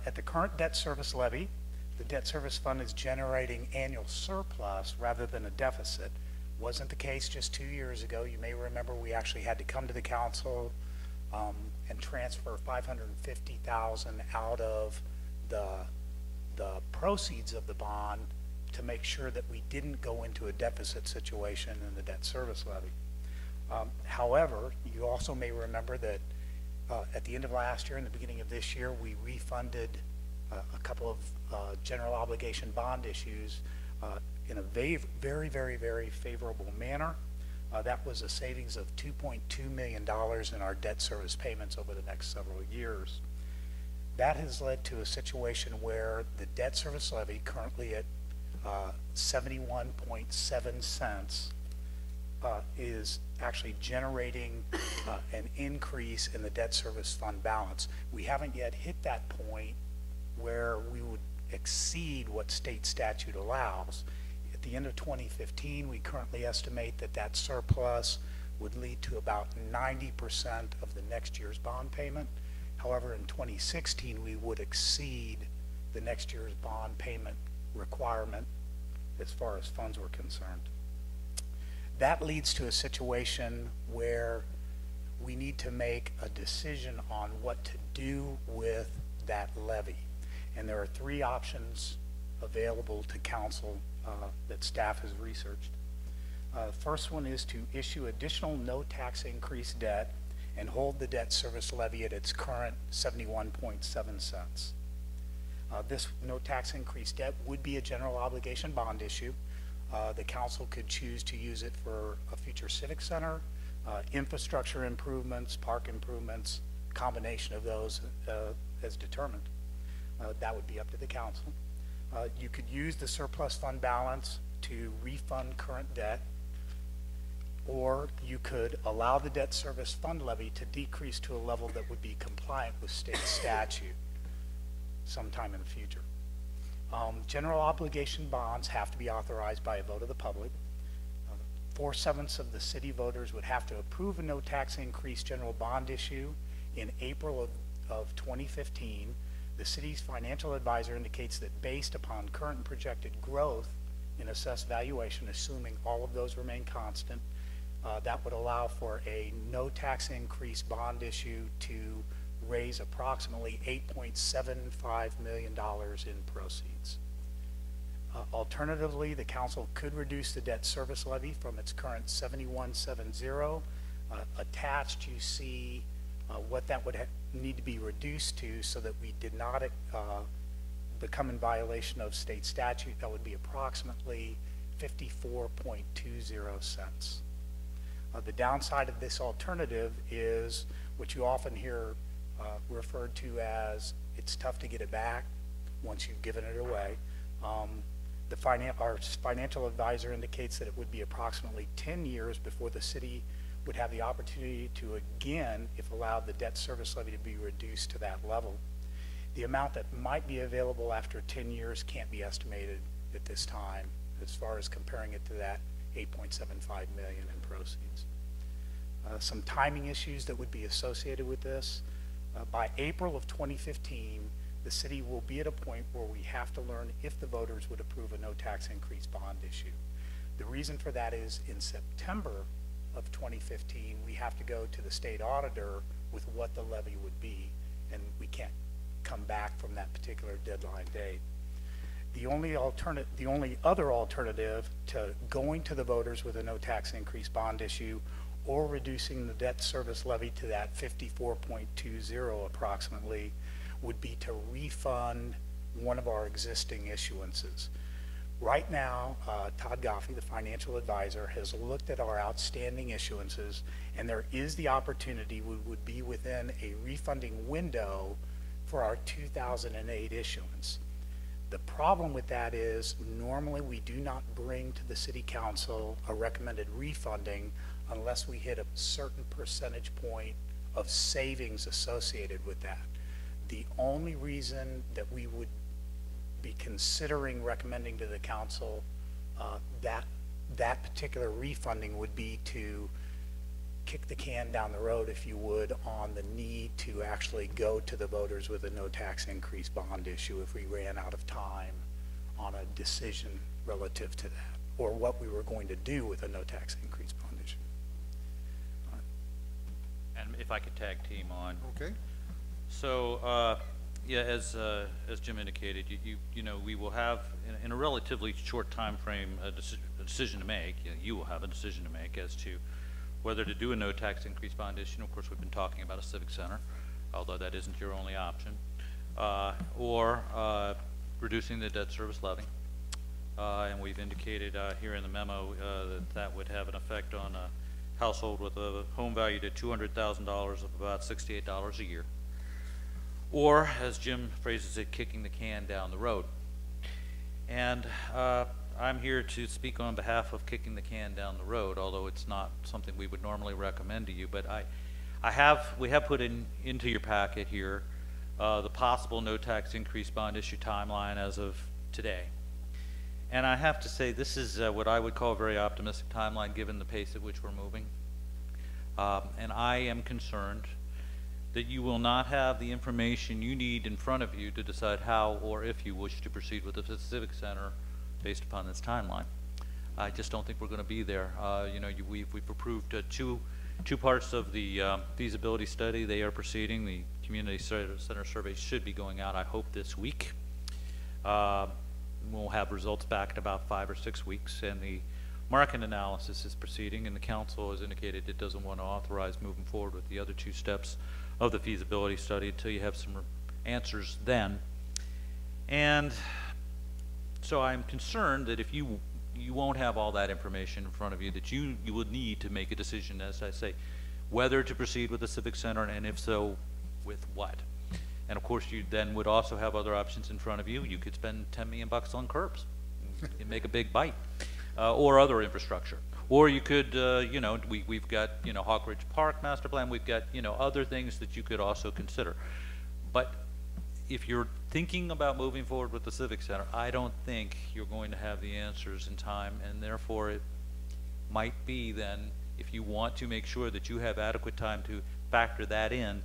At the current debt service levy, the debt service fund is generating annual surplus rather than a deficit. Wasn't the case just 2 years ago. You may remember we actually had to come to the council and transfer $550,000 out of the proceeds of the bond to make sure that we didn't go into a deficit situation in the debt service levy. However, you also may remember that at the end of last year and the beginning of this year, we refunded a couple of general obligation bond issues in a very, very favorable manner. That was a savings of $2.2 million in our debt service payments over the next several years. That has led to a situation where the debt service levy, currently at 71.7 cents, is actually generating an increase in the debt service fund balance. We haven't yet hit that point where we would exceed what state statute allows. At the end of 2015, we currently estimate that that surplus would lead to about 90% of the next year's bond payment. However, in 2016, we would exceed the next year's bond payment requirement as far as funds were concerned. That leads to a situation where we need to make a decision on what to do with that levy. And there are three options available to council that staff has researched. The first one is to issue additional no tax increase debt and hold the debt service levy at its current 71.7 cents. This no tax increase debt would be a general obligation bond issue. The council could choose to use it for a future civic center, infrastructure improvements, park improvements, combination of those as determined. That would be up to the council. You could use the surplus fund balance to refund current debt, or you could allow the debt service fund levy to decrease to a level that would be compliant with state statute sometime in the future. General obligation bonds have to be authorized by a vote of the public. 4/7 of the city voters would have to approve a no tax increase general bond issue in April of 2015. The city's financial advisor indicates that based upon current and projected growth in assessed valuation, assuming all of those remain constant, that would allow for a no tax increase bond issue to raise approximately $8.75 million in proceeds. Alternatively, the council could reduce the debt service levy from its current 71.70. Attached, you see what that would need to be reduced to so that we did not become in violation of state statute. That would be approximately 54.20 cents. The downside of this alternative is what you often hear referred to as it's tough to get it back once you've given it away. Our financial advisor indicates that it would be approximately 10 years before the city would have the opportunity to again, if allowed, the debt service levy to be reduced to that level. The amount that might be available after 10 years can't be estimated at this time as far as comparing it to that $8.75 million in proceeds. Some timing issues that would be associated with this. By April of 2015, the city will be at a point where we have to learn if the voters would approve a no tax increase bond issue. The reason for that is in September of 2015, we have to go to the state auditor with what the levy would be, and we can't come back from that particular deadline date. The only other alternative to going to the voters with a no tax increase bond issue or reducing the debt service levy to that 54.20 approximately would be to refund one of our existing issuances. Right now, Todd Goffey, the financial advisor, has looked at our outstanding issuances, and there is the opportunity we would be within a refunding window for our 2008 issuance. The problem with that is normally we do not bring to the city council a recommended refunding unless we hit a certain percentage point of savings associated with that. The only reason that we would be considering recommending to the council that particular refunding would be to kick the can down the road, if you would, on the need to actually go to the voters with a no tax increase bond issue if we ran out of time on a decision relative to that, or what we were going to do with a no tax increase bond issue. And if I could tag team on. Okay. So, yeah, as Jim indicated, you know, we will have in a relatively short time frame a decision to make. You will have a decision to make as to whether to do a no tax increase bond issue. Of course, we've been talking about a civic center, although that isn't your only option, or reducing the debt service levy. And we've indicated here in the memo that would have an effect on a household with a home valued at $200,000 of about $68 a year. Or, as Jim phrases it, kicking the can down the road. And I'm here to speak on behalf of kicking the can down the road, although it's not something we would normally recommend to you. But we have put into your packet here the possible no tax increase bond issue timeline as of today. And I have to say, this is what I would call a very optimistic timeline given the pace at which we're moving. And I am concerned that you will not have the information you need in front of you to decide how or if you wish to proceed with the Civic Center based upon this timeline. I just don't think we're going to be there. You know, we've approved two parts of the feasibility study. They are proceeding. The community center survey should be going out, I hope, this week. We'll have results back in about 5 or 6 weeks, and the market analysis is proceeding, and the council has indicated it doesn't want to authorize moving forward with the other 2 steps of the feasibility study until you have some answers then. And so I'm concerned that if you won't have all that information in front of you, that you would need to make a decision, as I say, whether to proceed with the Civic Center, and if so, with what. And of course, you then would also have other options in front of you. You could spend $10 million on curbs and make a big bite, or other infrastructure. Or you could, you know, we've got, you know, Hawk Ridge Park master plan. We've got, you know, other things that you could also consider. But if you're thinking about moving forward with the Civic Center, I don't think you're going to have the answers in time, and therefore it might be then, if you want to make sure that you have adequate time to factor that in,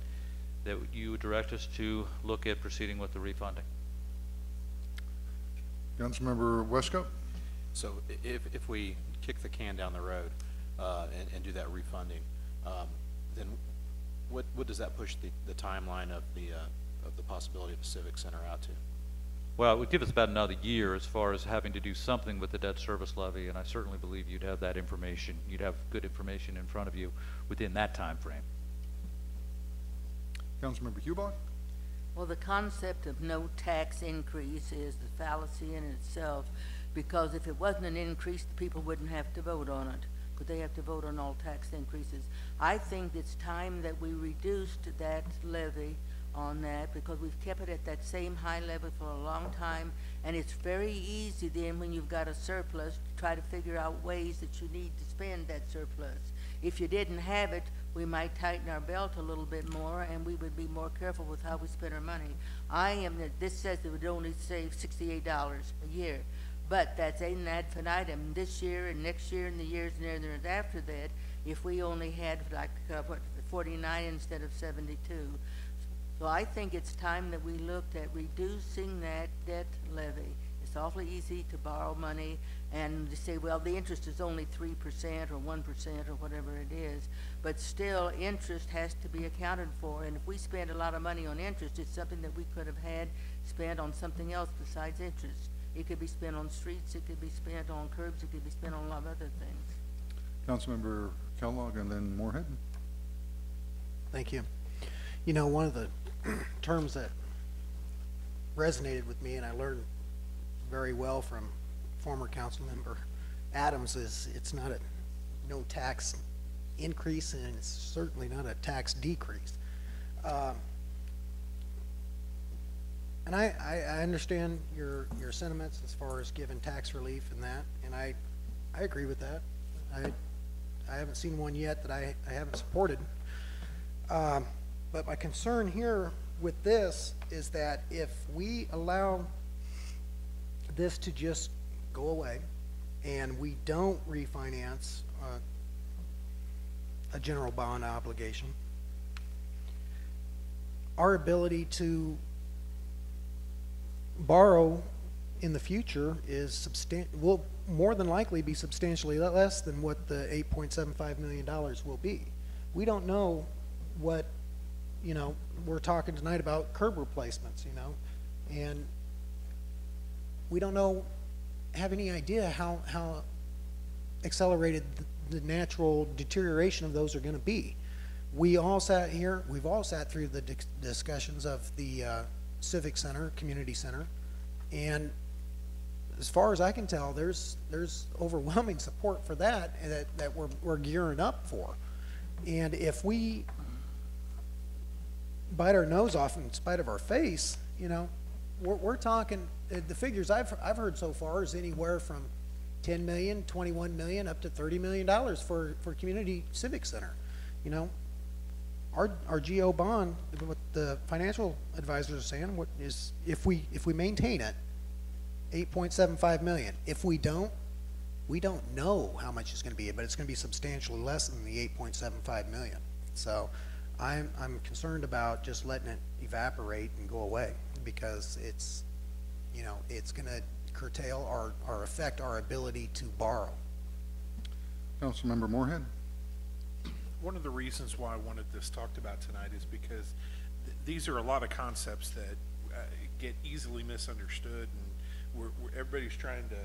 that you direct us to look at proceeding with the refunding. Councilmember Westcott? So if we kick the can down the road and do that refunding, then what does that push the timeline of the possibility of a civic center out to? Well, it would give us about another year as far as having to do something with the debt service levy, and I certainly believe you'd have that information. You'd have good information in front of you within that time frame. Councilmember Hubach? Well, the concept of no tax increase is the fallacy in itself, because if it wasn't an increase, the people wouldn't have to vote on it, because they have to vote on all tax increases. I think it's time that we reduced that levy on that, because we've kept it at that same high level for a long time, and it's very easy then when you've got a surplus to try to figure out ways that you need to spend that surplus. If you didn't have it, we might tighten our belt a little bit more, and we would be more careful with how we spend our money. This says it would only save $68 a year, but that's an ad infinitum. This year and next year and the years and after that, if we only had like 49 instead of 72. So I think it's time that we looked at reducing that debt levy. It's awfully easy to borrow money and to say, well, the interest is only 3% or 1% or whatever it is, but still interest has to be accounted for. And if we spend a lot of money on interest, it's something that we could have had spent on something else besides interest. It could be spent on streets, it could be spent on curbs, it could be spent on a lot of other things. Councilmember Kellogg and then Moorhead. Thank you. You know, one of the terms that resonated with me and I learned very well from former council member Adams is it's not a no tax increase and it's certainly not a tax decrease. And I understand your sentiments as far as giving tax relief and that, and I agree with that. I haven't seen one yet that I haven't supported. But my concern here with this is that if we allow this to just go away and we don't refinance a general bond obligation, our ability to borrow in the future is will more than likely be substantially less than what the $8.75 million will be. We don't know what, you know, we're talking tonight about curb replacements, you know, and we don't have any idea how accelerated the natural deterioration of those are going to be. We've all sat through the discussions of the Civic Center, Community Center, and as far as I can tell, there's overwhelming support for that we're gearing up for. And if we bite our nose off in spite of our face, you know, we're talking, the figures I've heard so far is anywhere from 10 million, 21 million, up to $30 million for Community Civic Center. You know, our GO bond, what the financial advisors are saying, what is, if we maintain it, 8.75 million. If we don't know how much it's going to be, but it's going to be substantially less than the 8.75 million. So I'm concerned about just letting it evaporate and go away, because it's, you know, it's going to curtail or affect our ability to borrow. Councilmember Moorhead. One of the reasons why I wanted this talked about tonight is because these are a lot of concepts that get easily misunderstood, and everybody's trying to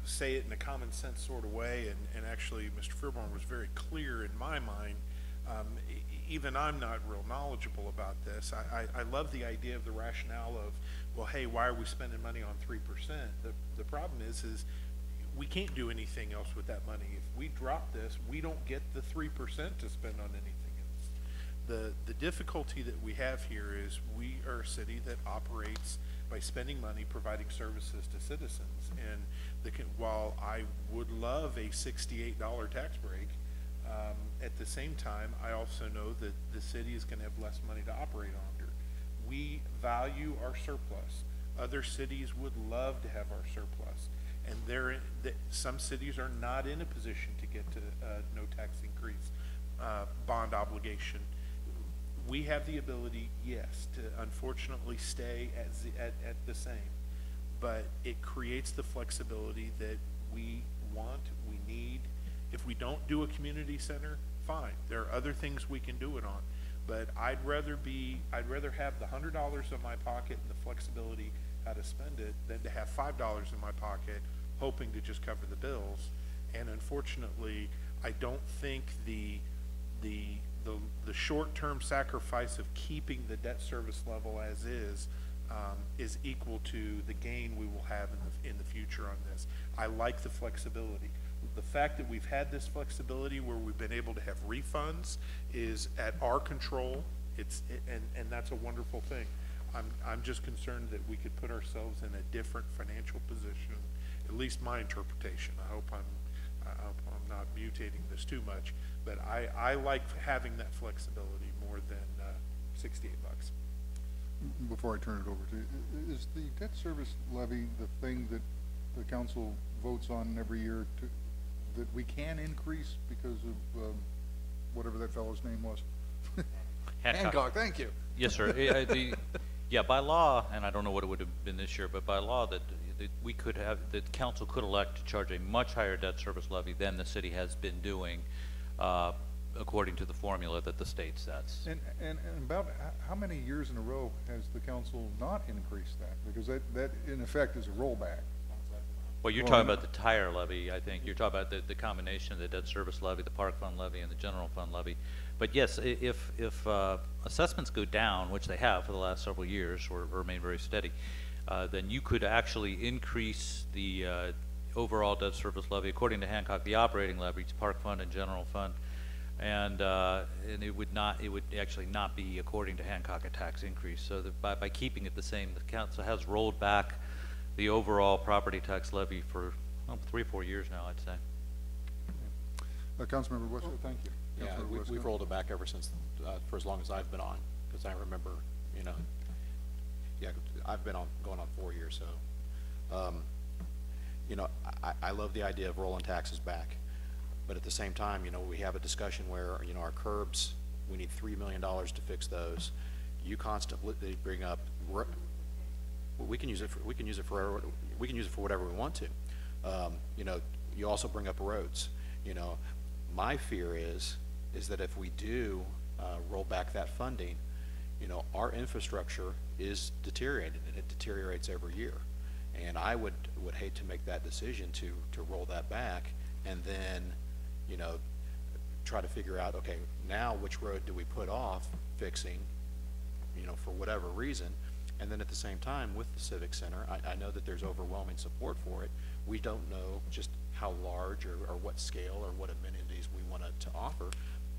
say it in a common sense sort of way, and actually Mr. Fearborn was very clear in my mind. Even I'm not real knowledgeable about this. I love the idea of the rationale of, well, hey, why are we spending money on 3%? The problem is we can't do anything else with that money. If we drop this, we don't get the 3% to spend on anything else. The difficulty that we have here is we are a city that operates by spending money providing services to citizens, and while I would love a $68 tax break, at the same time I also know that the city is going to have less money to operate under. We value our surplus. Other cities would love to have our surplus, and some cities are not in a position to get to no tax increase bond obligation. We have the ability, yes, to unfortunately stay at the same, but it creates the flexibility that we want, we need. If we don't do a community center, fine. There are other things we can do it on, but I'd rather have the $100 in my pocket and the flexibility how to spend it than to have $5 in my pocket hoping to just cover the bills. And unfortunately, I don't think the short-term sacrifice of keeping the debt service level as is equal to the gain we will have in the future on this. I like the flexibility. The fact that we've had this flexibility where we've been able to have refunds is at our control. And that's a wonderful thing. I'm just concerned that we could put ourselves in a different financial position, at least my interpretation. I hope I'm not mutating this too much, but I like having that flexibility more than $68. Before I turn it over to you, is the debt service levy the thing that the council votes on every year that we can increase because of whatever that fellow's name was? Hancock, thank you. Yes, sir. Yeah, by law, and I don't know what it would have been this year, but by law that the council could elect to charge a much higher debt service levy than the city has been doing, according to the formula that the state sets. And about how many years in a row has the council not increased that? Because that in effect is a rollback. Well, you're talking about the tire levy, I think. You're talking about the combination of the debt service levy, the park fund levy, and the general fund levy. But yes, if assessments go down, which they have for the last several years, or remain very steady, then you could actually increase the overall debt service levy, according to Hancock, the operating levies, park fund and general fund, And it would actually not be, according to Hancock, a tax increase. So that by keeping it the same, the council has rolled back the overall property tax levy for 3 or 4 years now, I'd say. Councilmember Westfield, thank you. Yeah, Councilmember we've Westfield. rolled it back ever since, for as long as I've been on, because I remember, you know, yeah, I've been on, going on 4 years, so, you know, I love the idea of rolling taxes back, but at the same time, you know, we have a discussion where, you know, our curbs, we need $3 million to fix those. You constantly bring up, we can use it for, whatever we want to. You know, you also bring up roads. You know, my fear is that if we do roll back that funding, you know, our infrastructure is deteriorated, and it deteriorates every year. And I would hate to make that decision to roll that back and then, you know, try to figure out, okay, now which road do we put off fixing, you know, for whatever reason. And then at the same time, with the Civic Center, I know that there's overwhelming support for it. We don't know just how large or what scale or what amenities we want to offer,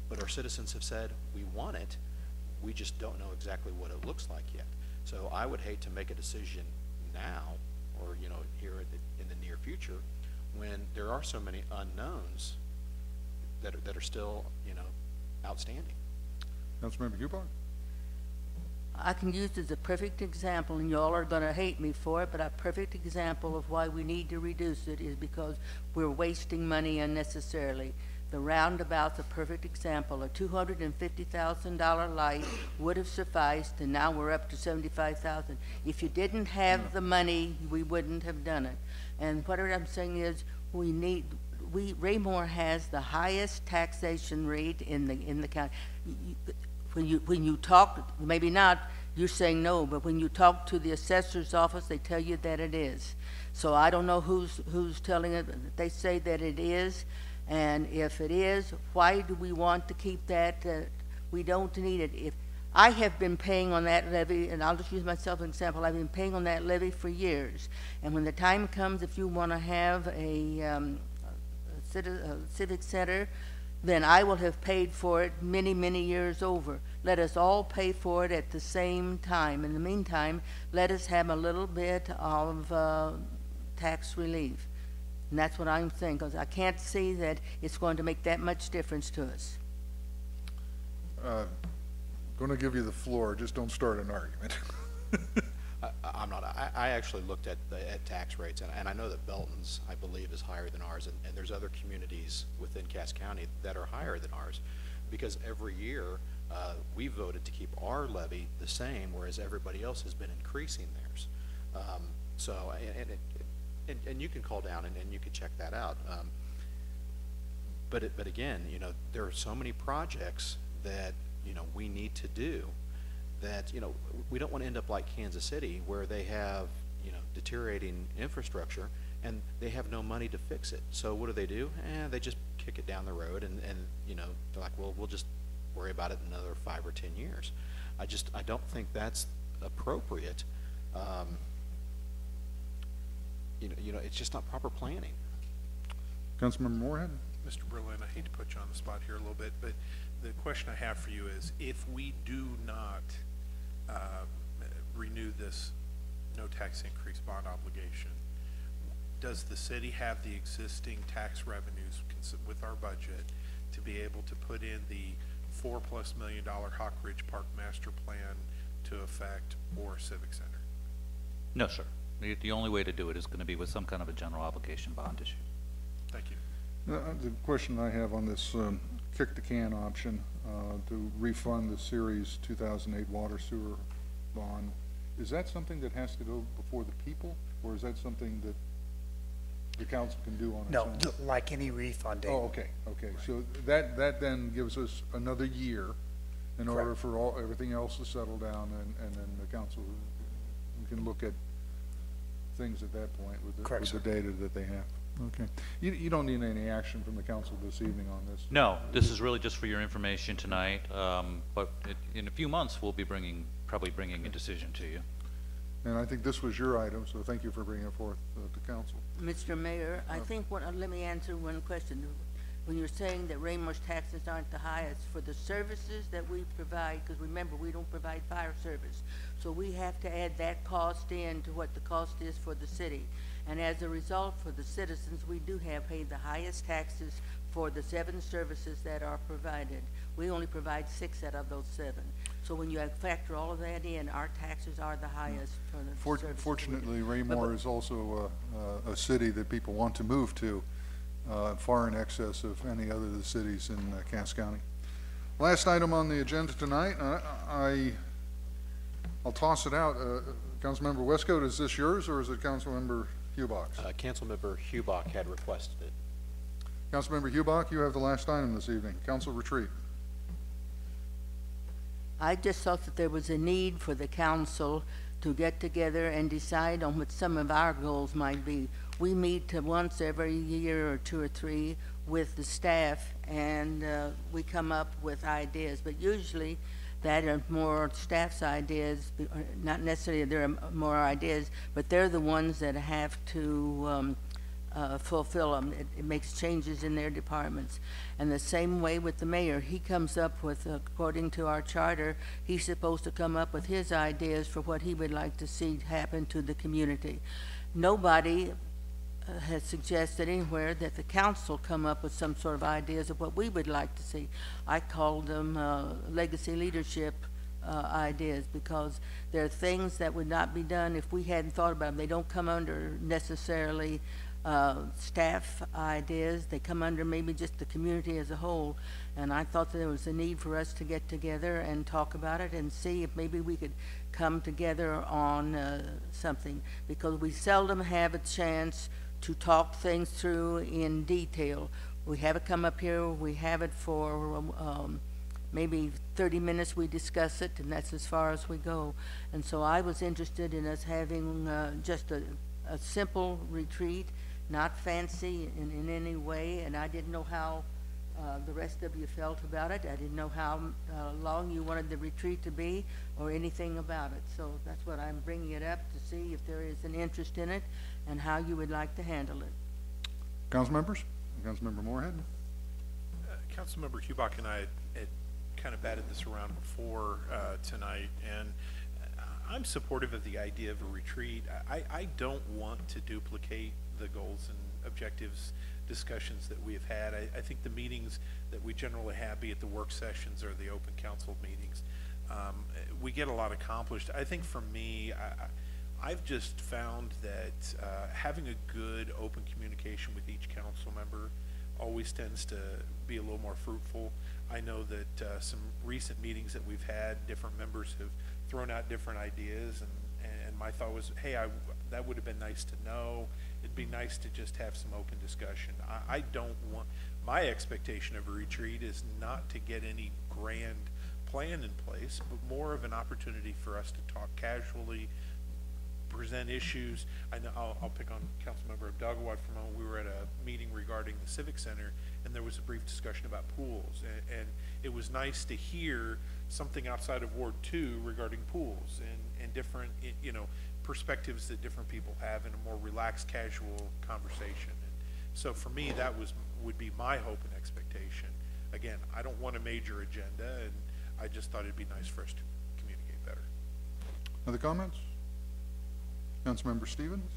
but our citizens have said we want it. We just don't know exactly what it looks like yet. So I would hate to make a decision now, or, you know, here in the near future, when there are so many unknowns that are still, you know, outstanding. Councilmember Hubach. I can use it as a perfect example, and y'all are going to hate me for it, but a perfect example of why we need to reduce it is because we're wasting money unnecessarily. The roundabout's a perfect example. A $250,000 light would have sufficed, and now we're up to $75,000. If you didn't have the money, we wouldn't have done it. And what I'm saying is, Raymore has the highest taxation rate in the county. When you talk, maybe not, you're saying no, but when you talk to the assessor's office, they tell you that it is. So I don't know who's telling it, but they say that it is. And if it is, why do we want to keep that? We don't need it. If I have been paying on that levy, and I'll just use myself as an example, I've been paying on that levy for years. And when the time comes, if you want to have a civic center, then I will have paid for it many, many years over. Let us all pay for it at the same time. In the meantime, let us have a little bit of tax relief. And that's what I'm saying, because I can't see that it's going to make that much difference to us. Going to give you the floor, just don't start an argument. I'm not. I actually looked at tax rates, and I know that Belton's, I believe, is higher than ours, and there's other communities within Cass County that are higher than ours, because every year we voted to keep our levy the same, whereas everybody else has been increasing theirs. So, and you can call down and you can check that out. But again, you know, there are so many projects that, you know, we need to do, that, you know, we don't want to end up like Kansas City, where they have, you know, deteriorating infrastructure and they have no money to fix it. So what do? They just kick it down the road, and you know, they're like, well, we'll just worry about it in another 5 or 10 years. I don't think that's appropriate. You know, it's just not proper planning. Councilmember Moorhead. Mr. Berlin, I hate to put you on the spot here a little bit, but the question I have for you is, if we do not renew this no tax increase bond obligation, does the city have the existing tax revenues with our budget to be able to put in the $4+ million Hawk Ridge Park master plan to effect or Civic Center? No, sir. The only way to do it is going to be with some kind of a general obligation bond issue. Thank you. The question I have on this kick the can option to refund the Series 2008 water sewer bond, is that something that has to go before the people, or is that something that the council can do on its own? No, like any refunding. Oh, okay. Right. So that then gives us another year in Correct. order for everything else to settle down, and then the council, we can look at things at that point with the data that they have. Okay. You don't need any action from the council this evening on this? No, this is really just for your information tonight, but in a few months we'll be probably bringing a decision to you. And I think this was your item, so thank you for bringing it forth to council. Mr. Mayor, I think let me answer one question. when you're saying that Raymore's taxes aren't the highest for the services that we provide, because remember, we don't provide fire service. So we have to add that cost in to what the cost is for the city. And as a result, for the citizens, we do have paid the highest taxes for the 7 services that are provided. We only provide 6 out of those 7. So when you factor all of that in, our taxes are the highest for the services. Fortunately, Raymore is also a city that people want to move to, far in excess of any other of the cities in Cass County. Last item on the agenda tonight, I'll toss it out. Councilmember Westcoat, is this yours or is it Councilmember Hubach's? Councilmember Hubach had requested it. Councilmember Hubach, you have the last item this evening. Council retreat. I just thought that there was a need for the council to get together and decide on what some of our goals might be. We meet once every year or 2 or 3 with the staff, and we come up with ideas, but usually that are more staff's ideas, not necessarily there are more ideas, but they're the ones that have to fulfill them. It makes changes in their departments. And the same way with the mayor. He comes up with, according to our charter, he's supposed to come up with his ideas for what he would like to see happen to the community. Nobody has suggested anywhere that the council come up with some sort of ideas of what we would like to see. I called them legacy leadership ideas, because there are things that would not be done if we hadn't thought about them. They don't come under necessarily staff ideas. They come under maybe just the community as a whole. And I thought that there was a need for us to get together and talk about it and see if maybe we could come together on something, because we seldom have a chance to talk things through in detail. We have it come up here, we have it for maybe 30 minutes, we discuss it, and that's as far as we go. And so I was interested in us having just a simple retreat, not fancy in any way, and I didn't know how the rest of you felt about it. I didn't know how long you wanted the retreat to be or anything about it. So that's what I'm bringing it up to see if there is an interest in it and how you would like to handle it. Council members? Councilmember Moorhead? Councilmember Hubach and I had kind of batted this around before tonight, and I'm supportive of the idea of a retreat. I don't want to duplicate the goals and objectives discussions that we have had. I think the meetings that we generally have, be it the work sessions or the open council meetings, we get a lot accomplished. I think for me, I've just found that having a good open communication with each council member always tends to be a little more fruitful. I know that some recent meetings that we've had, different members have thrown out different ideas, and my thought was, hey, that would have been nice to know. It'd be nice to just have some open discussion. I don't want, my expectation of a retreat is not to get any grand plan in place, but more of an opportunity for us to talk casually, present issues. I know I'll pick on Councilmember Abdagawad for a moment. We were at a meeting regarding the Civic Center, and there was a brief discussion about pools, and it was nice to hear something outside of Ward 2 regarding pools and different, you know, perspectives that different people have in a more relaxed, casual conversation. And so for me, that would be my hope and expectation. Again, I don't want a major agenda, and I just thought it'd be nice for us to communicate better. Other comments? Councilmember Stevens?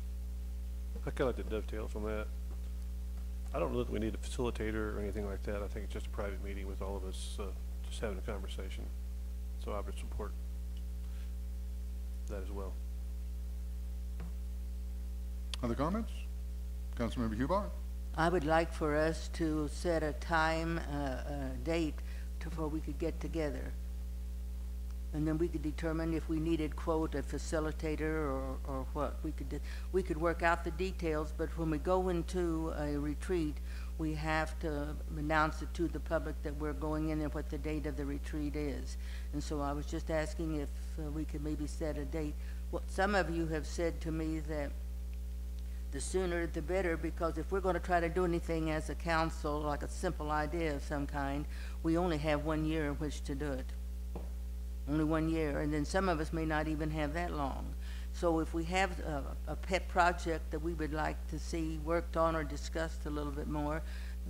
I kind of like to dovetail from that. I don't know that we need a facilitator or anything like that. I think it's just a private meeting with all of us just having a conversation. So I would support that as well. Other comments? Councilmember Hubach? I would like for us to set a time, a date before we could get together. And then we could determine if we needed, quote, a facilitator or what. We could work out the details, but when we go into a retreat, we have to announce it to the public that we're going in and what the date of the retreat is. And so I was just asking if we could maybe set a date. Well, some of you have said to me that the sooner the better, because if we're going to try to do anything as a council, like a simple idea of some kind, we only have 1 year in which to do it. Only 1 year, and then some of us may not even have that long. So if we have a pet project that we would like to see worked on or discussed a little bit more,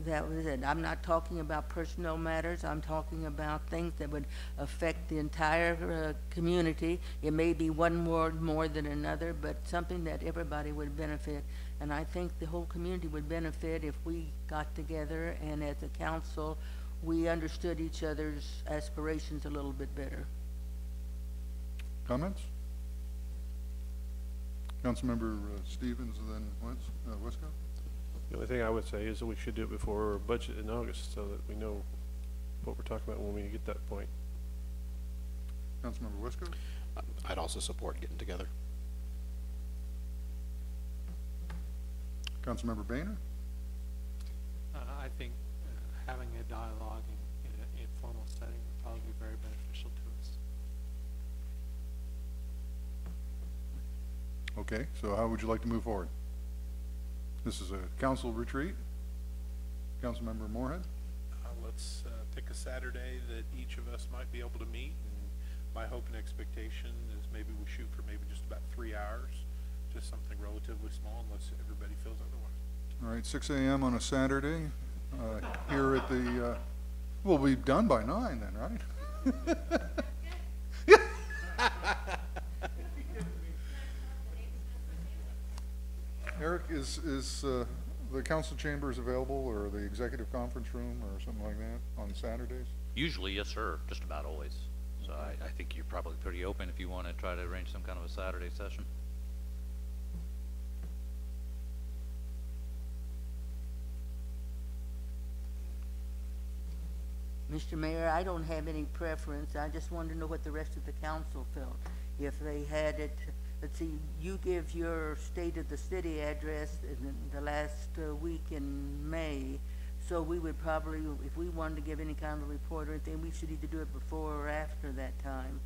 That was it. I'm not talking about personnel matters. I'm talking about things that would affect the entire community. It may be one ward more than another, but something that everybody would benefit. And I think the whole community would benefit if we got together and as a council, we understood each other's aspirations a little bit better. Comments? Councilmember Stevens and then Wesco? The only thing I would say is that we should do it before our budget in August so that we know what we're talking about when we get that point. Councilmember Wesco? I'd also support getting together. Councilmember Boehner? I think having a dialogue in a informal setting would probably be very beneficial to us. Okay, so how would you like to move forward? This is a council retreat. Councilmember Moorhead? Let's pick a Saturday that each of us might be able to meet, and my hope and expectation is maybe we shoot for maybe just about 3 hours, just something relatively small unless everybody feels otherwise. All right, 6 a.m. on a Saturday here at the, we'll be done by 9 then, right? Eric, is the council chambers available or the executive conference room or something like that on Saturdays? Usually, yes, sir, just about always. So I think you're probably pretty open if you want to try to arrange some kind of a Saturday session. Mr. Mayor, I don't have any preference. I just wanted to know what the rest of the council felt. If they had it, let's see, you give your state of the city address in the last week in May, so we would probably, if we wanted to give any kind of a report or anything, we should either do it before or after that time.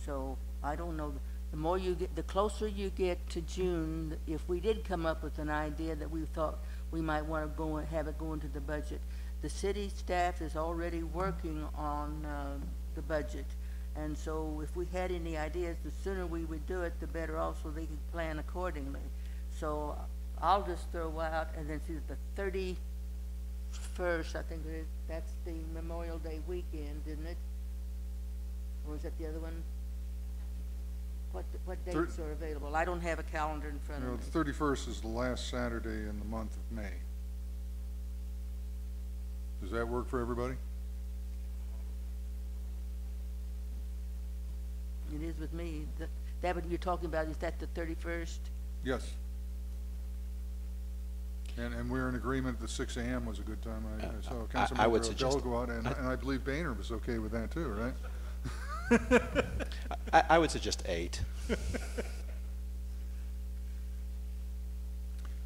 So I don't know. The more you get, the closer you get to June, if we did come up with an idea that we thought we might want to go and have it go into the budget, the city staff is already working on the budget. And so if we had any ideas, the sooner we would do it, the better also they could plan accordingly. So I'll just throw out, and then see the 31st, I think that's the Memorial Day weekend, isn't it? Or is that the other one? What dates are available? I don't have a calendar in front of me. The 31st is the last Saturday in the month of May. Does that work for everybody? It is with me. That what you're talking about, is that the 31st? Yes. And we're in agreement that 6 a.m. was a good time. I saw I would Councilmember suggest, Odell go out, and I believe Boehner was okay with that too, right? I would suggest 8.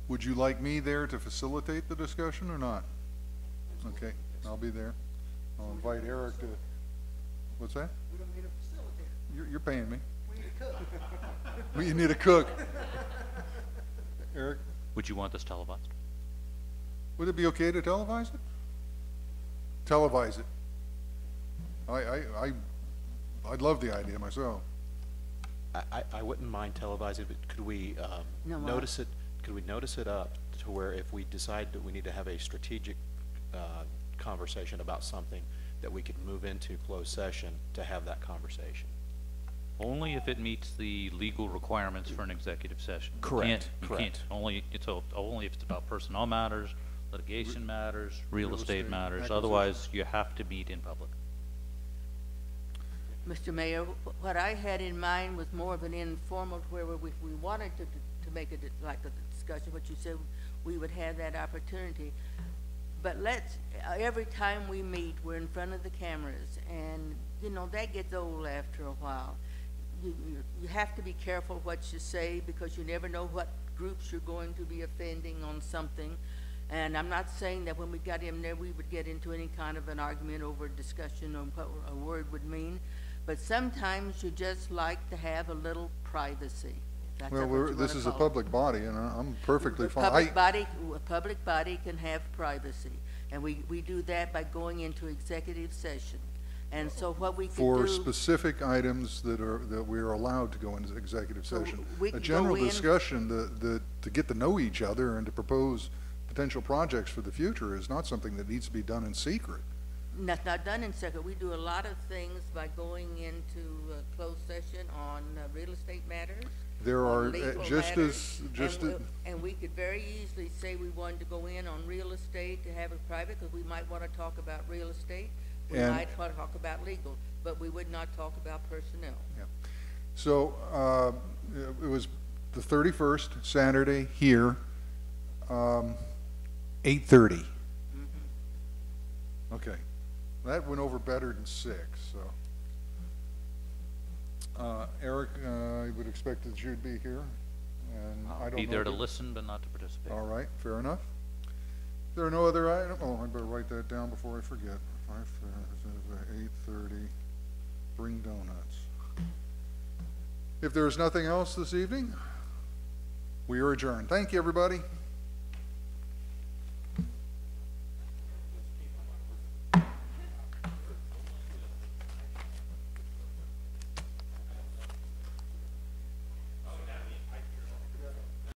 Would you like me there to facilitate the discussion or not? Okay, I'll be there. I'll invite Eric to, what's that? We don't need a facilitator. You're paying me. We need a cook. Well, you need a cook. Eric, Would you want this televised? would it be okay to televise it? Televise it. I'd love the idea myself. I wouldn't mind televising, but could we notice it? Could we notice it up to where if we decide that we need to have a strategic conversation about something, that we could move into closed session to have that conversation? Only if it meets the legal requirements for an executive session. Correct, You correct. can't, only if it's about personnel matters, litigation matters, real estate matters, acquisition. otherwise you have to meet in public. Mr. Mayor, what I had in mind was more of an informal, where we wanted to make it like a discussion, what you said, we would have that opportunity. But every time we meet, we're in front of the cameras, and, you know, that gets old after a while. You have to be careful what you say, because you never know what groups you're going to be offending on something. And I'm not saying that when we got in there, we would get into any kind of an argument over a discussion on what a word would mean. But sometimes you just like to have a little privacy. That's Well, what you this wanna is a call it. public body, and I'm perfectly A fine. public body can have privacy, and we do that by going into executive session. And so what we can do. For specific items that we're allowed to go into executive So session. we A can general go in- discussion to get to know each other and to propose potential projects for the future is not something that needs to be done in secret. That's not done in secret. We do a lot of things by going into closed session on real estate matters. There on are, legal just matters, as, just and as, and we could very easily say we wanted to go in on real estate to have it private, because we might want to talk about real estate. We And- might want to talk about legal, but we would not talk about personnel. yeah. So, it was the 31st, Saturday, here, 8:30. Okay, that went over better than 6, so. Eric, I would expect that you'd be here, and I I'll don't be know there to that- listen, but not to participate. All right, fair enough. If there are no other items, oh, I better write that down before I forget. 8:30, bring donuts. If there is nothing else this evening, we are adjourned. Thank you, everybody.